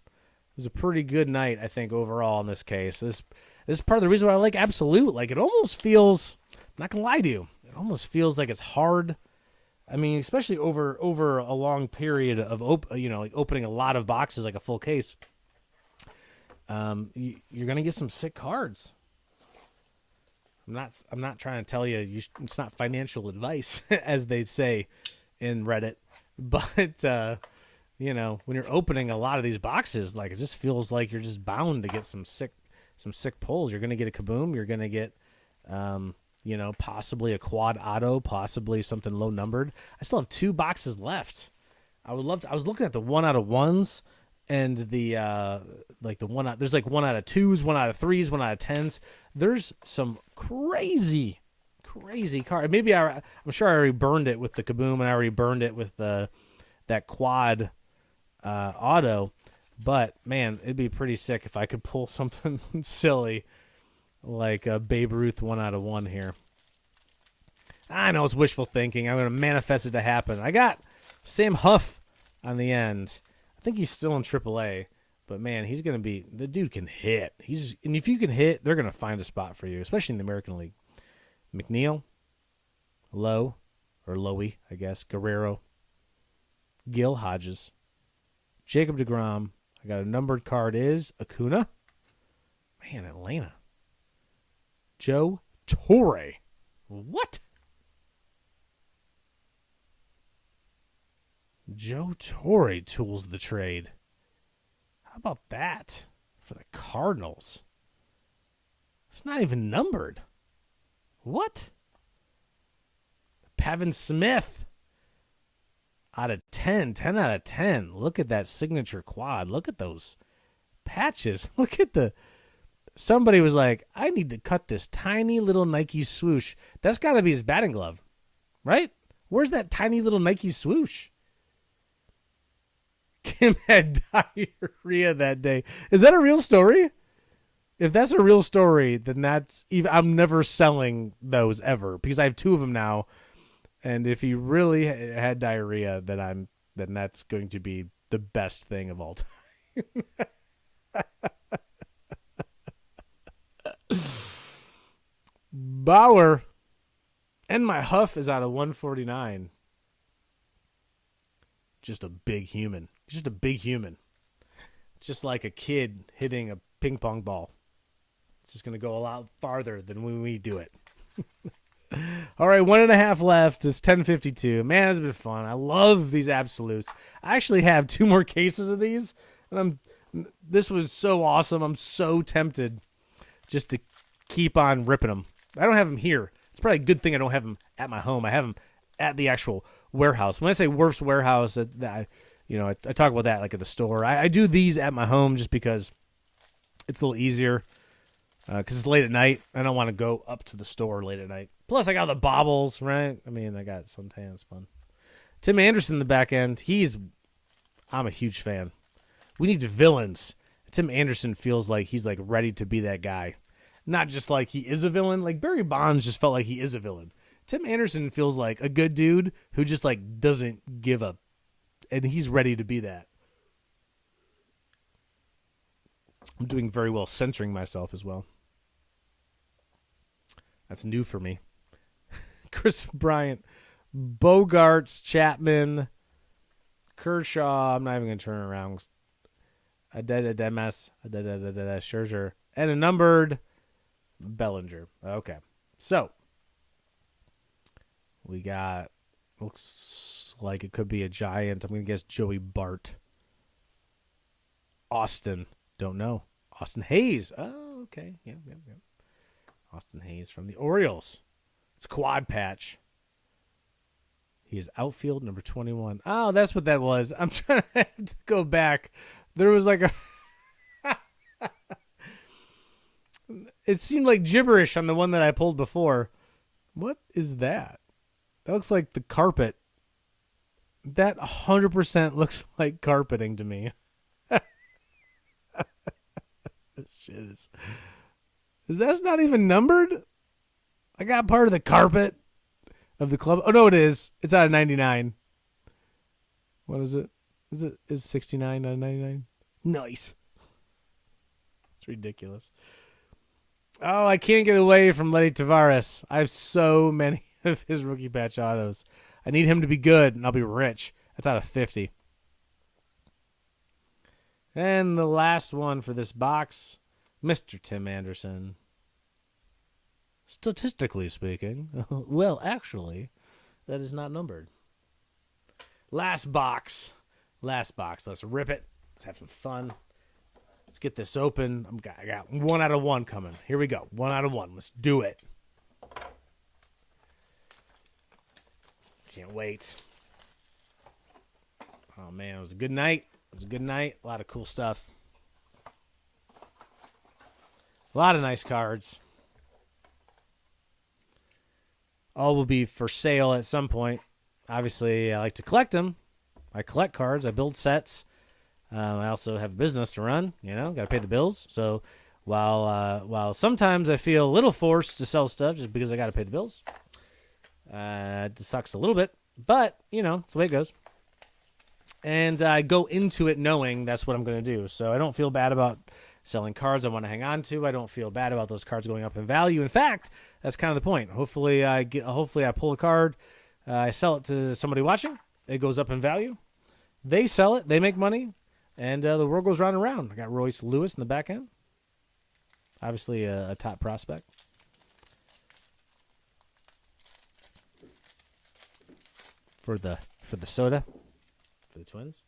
was a pretty good night, I think, overall in this case. This is part of the reason why I like Absolute. Like, it almost feels, I'm not going to lie to you, it almost feels like it's hard. I mean, especially over a long period of, like opening a lot of boxes, like a full case. You're going to get some sick cards. I'm not trying to tell you, it's not financial advice, as they say in Reddit. But, when you're opening a lot of these boxes, like, it just feels like you're just bound to get some sick pulls. You're going to get a kaboom. You're going to get, possibly a quad auto, possibly something low numbered. I still have 2 boxes left. I was looking at the 1 out of 1s and the there's like 1 out of 2s, 1 out of 3s, 1 out of 10s. There's some crazy card. Maybe I'm sure I already burned it with the kaboom, and I already burned it with that quad auto. But man, it'd be pretty sick if I could pull something silly like a Babe Ruth 1 out of 1 here. I know it's wishful thinking. I'm going to manifest it to happen. I got Sam Huff on the end. I think he's still in AAA, but man, he's going to be, the dude can hit. And if you can hit, they're going to find a spot for you, especially in the American League. McNeil, Lowe, or Lowy, I guess, Guerrero, Gil Hodges, Jacob deGrom. I got a numbered card is Acuna. Man, Atlanta. Joe Torre. What? Joe Torre tools the trade. How about that for the Cardinals? It's not even numbered. What? Pavin Smith. Out of 10. 10 out of 10. Look at that signature quad. Look at those patches. Look at the... Somebody was like, I need to cut this tiny little Nike swoosh. That's got to be his batting glove, right? Where's that tiny little Nike swoosh? Kim had diarrhea that day. Is that a real story? If that's a real story, then I'm never selling those ever because I have 2 of them now. And if he really had diarrhea, then that's going to be the best thing of all time. Bauer. And my Huff is out of 149. Just a big human. It's just like a kid hitting a ping pong ball. It's just going to go a lot farther than when we do it. All right, 1.5 left. It's 10:52. Man, it's been fun. I love these absolutes. I actually have 2 more cases of these, and this was so awesome. I'm so tempted just to keep on ripping them. I don't have them here. It's probably a good thing I don't have them at my home. I have them at the actual warehouse. When I say Wuerfs warehouse, I talk about that like at the store. I do these at my home just because it's a little easier. Because it's late at night. I don't want to go up to the store late at night. Plus, I got the baubles, right? I mean, I got suntan. It's fun. Tim Anderson in the back end. I'm a huge fan. We need villains. Tim Anderson feels like he's like ready to be that guy. Not just like he is a villain. Like Barry Bonds just felt like he is a villain. Tim Anderson feels like a good dude who just like doesn't give up. And he's ready to be that. I'm doing very well censoring myself as well. That's new for me. Chris Bryant, Bogarts, Chapman, Kershaw. I'm not even going to turn around. Scherzer. And a numbered Bellinger. Okay. So, we got, looks like it could be a Giant. I'm going to guess Joey Bart. Austin. Don't know. Austin Hayes. Oh, okay. Yeah. Austin Hayes from the Orioles. It's quad patch. He is outfield number 21. Oh, that's what that was. I'm trying to go back. There was like a... It seemed like gibberish on the one that I pulled before. What is that? That looks like the carpet. That 100% looks like carpeting to me. This shit is that not even numbered? I got part of the carpet of the club. Oh, no, it is. It's out of 99. What is it? Is 69 out of 99? Nice. It's ridiculous. Oh, I can't get away from Letty Tavares. I have so many of his rookie patch autos. I need him to be good, and I'll be rich. That's out of 50. And the last one for this box, Mr. Tim Anderson. Statistically speaking, well, actually, that is not numbered. Last box. Let's rip it. Let's have some fun. Let's get this open. I got 1 out of 1 coming. Here we go. 1 out of 1. Let's do it. Can't wait. Oh, man, it was a good night. A lot of cool stuff. A lot of nice cards. All will be for sale at some point. Obviously, I like to collect them. I collect cards. I build sets. I also have a business to run. Got to pay the bills. So while sometimes I feel a little forced to sell stuff just because I got to pay the bills, it sucks a little bit. But, it's the way it goes. And I go into it knowing that's what I'm going to do. So I don't feel bad about selling cards I want to hang on to. I don't feel bad about those cards going up in value. In fact, that's kind of the point. Hopefully I pull a card, I sell it to somebody watching. It goes up in value. They sell it. They make money. And the world goes round and round. I got Royce Lewis in the back end. Obviously a top prospect. For the soda. For the Twins.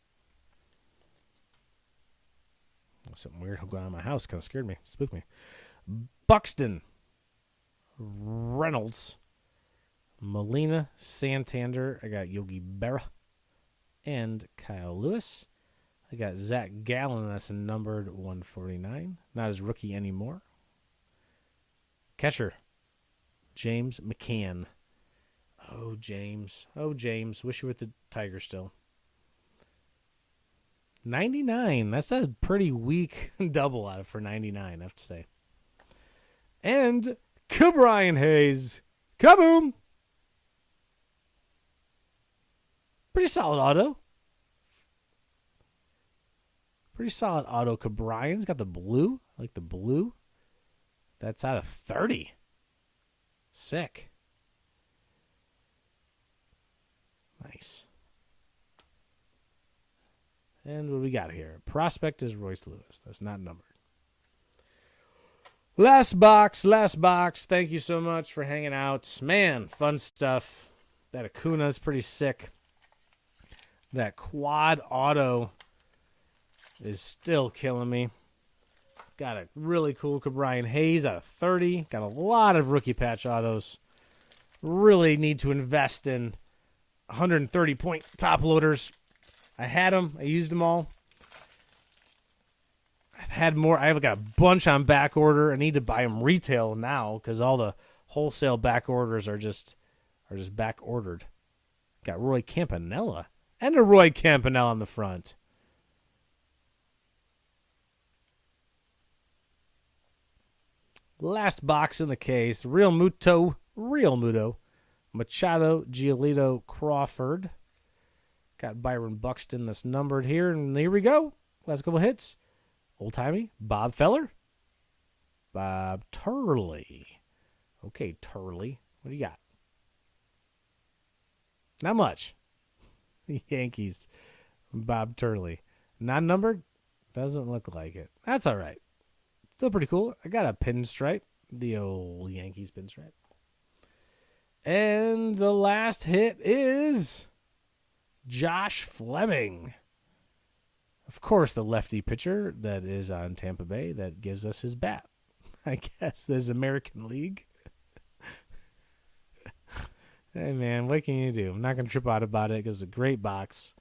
Something weird going on in my house. Kind of scared me. Spooked me. Buxton. Reynolds. Molina. Santander. I got Yogi Berra. And Kyle Lewis. I got Zach Gallen. That's a numbered 149. Not his rookie anymore. Catcher. James McCann. Oh, James. Wish you were with the Tigers still. 99. That's a pretty weak double out of for 99, I have to say. And Brian Hayes. Kaboom! Pretty solid auto. Brian's got the blue. I like the blue. That's out of 30. Sick. Nice. And what do we got here? Prospect is Royce Lewis. That's not numbered. Last box. Thank you so much for hanging out. Man, fun stuff. That Acuna is pretty sick. That quad auto is still killing me. Got a really cool Brian Hayes out of 30. Got a lot of rookie patch autos. Really need to invest in 130-point top loaders. I had them. I used them all. I've had more. I've got a bunch on back order. I need to buy them retail now because all the wholesale back orders are just back ordered. Got Roy Campanella and a Roy Campanella on the front. Last box in the case. Real Muto. Machado, Giolito, Crawford. Got Byron Buxton that's numbered here. And here we go. Last couple hits. Old-timey. Bob Feller. Bob Turley. Okay, Turley. What do you got? Not much. Yankees. Bob Turley. Not numbered? Doesn't look like it. That's all right. Still pretty cool. I got a pinstripe. The old Yankees pinstripe. And the last hit is Josh Fleming. Of course, the lefty pitcher that is on Tampa Bay that gives us his bat. I guess there's American League. Hey, man, what can you do? I'm not going to trip out about it because it's a great box.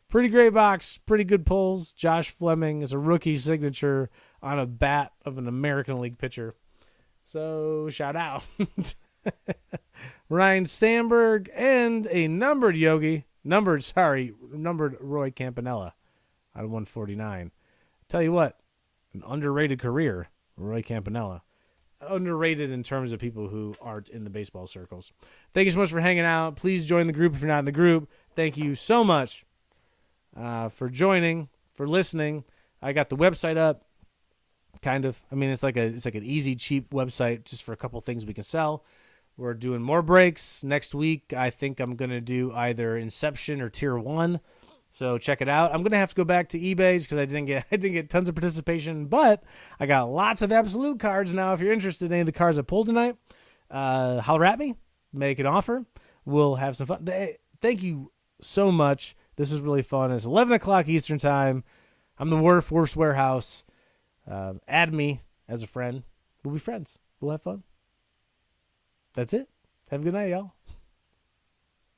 Pretty great box. Pretty good pulls. Josh Fleming is a rookie signature on a bat of an American League pitcher. So, shout out. Ryan Sandberg and a numbered Roy Campanella out of 149. Tell you what, an underrated career, Roy Campanella. Underrated in terms of people who aren't in the baseball circles. Thank you so much for hanging out. Please join the group if you're not in the group. Thank you so much for joining, for listening. I got the website up, kind of. I mean, it's like an easy, cheap website just for a couple things we can sell. We're doing more breaks next week. I think I'm gonna do either Inception or Tier 1. So check it out. I'm gonna have to go back to eBay because I didn't get tons of participation, but I got lots of absolute cards now. If you're interested in any of the cards I pulled tonight, holler at me, make an offer. We'll have some fun. Thank you so much. This is really fun. It's 11 o'clock Eastern time. I'm the Wuerfs Warehouse. Add me as a friend. We'll be friends. We'll have fun. That's it. Have a good night, y'all.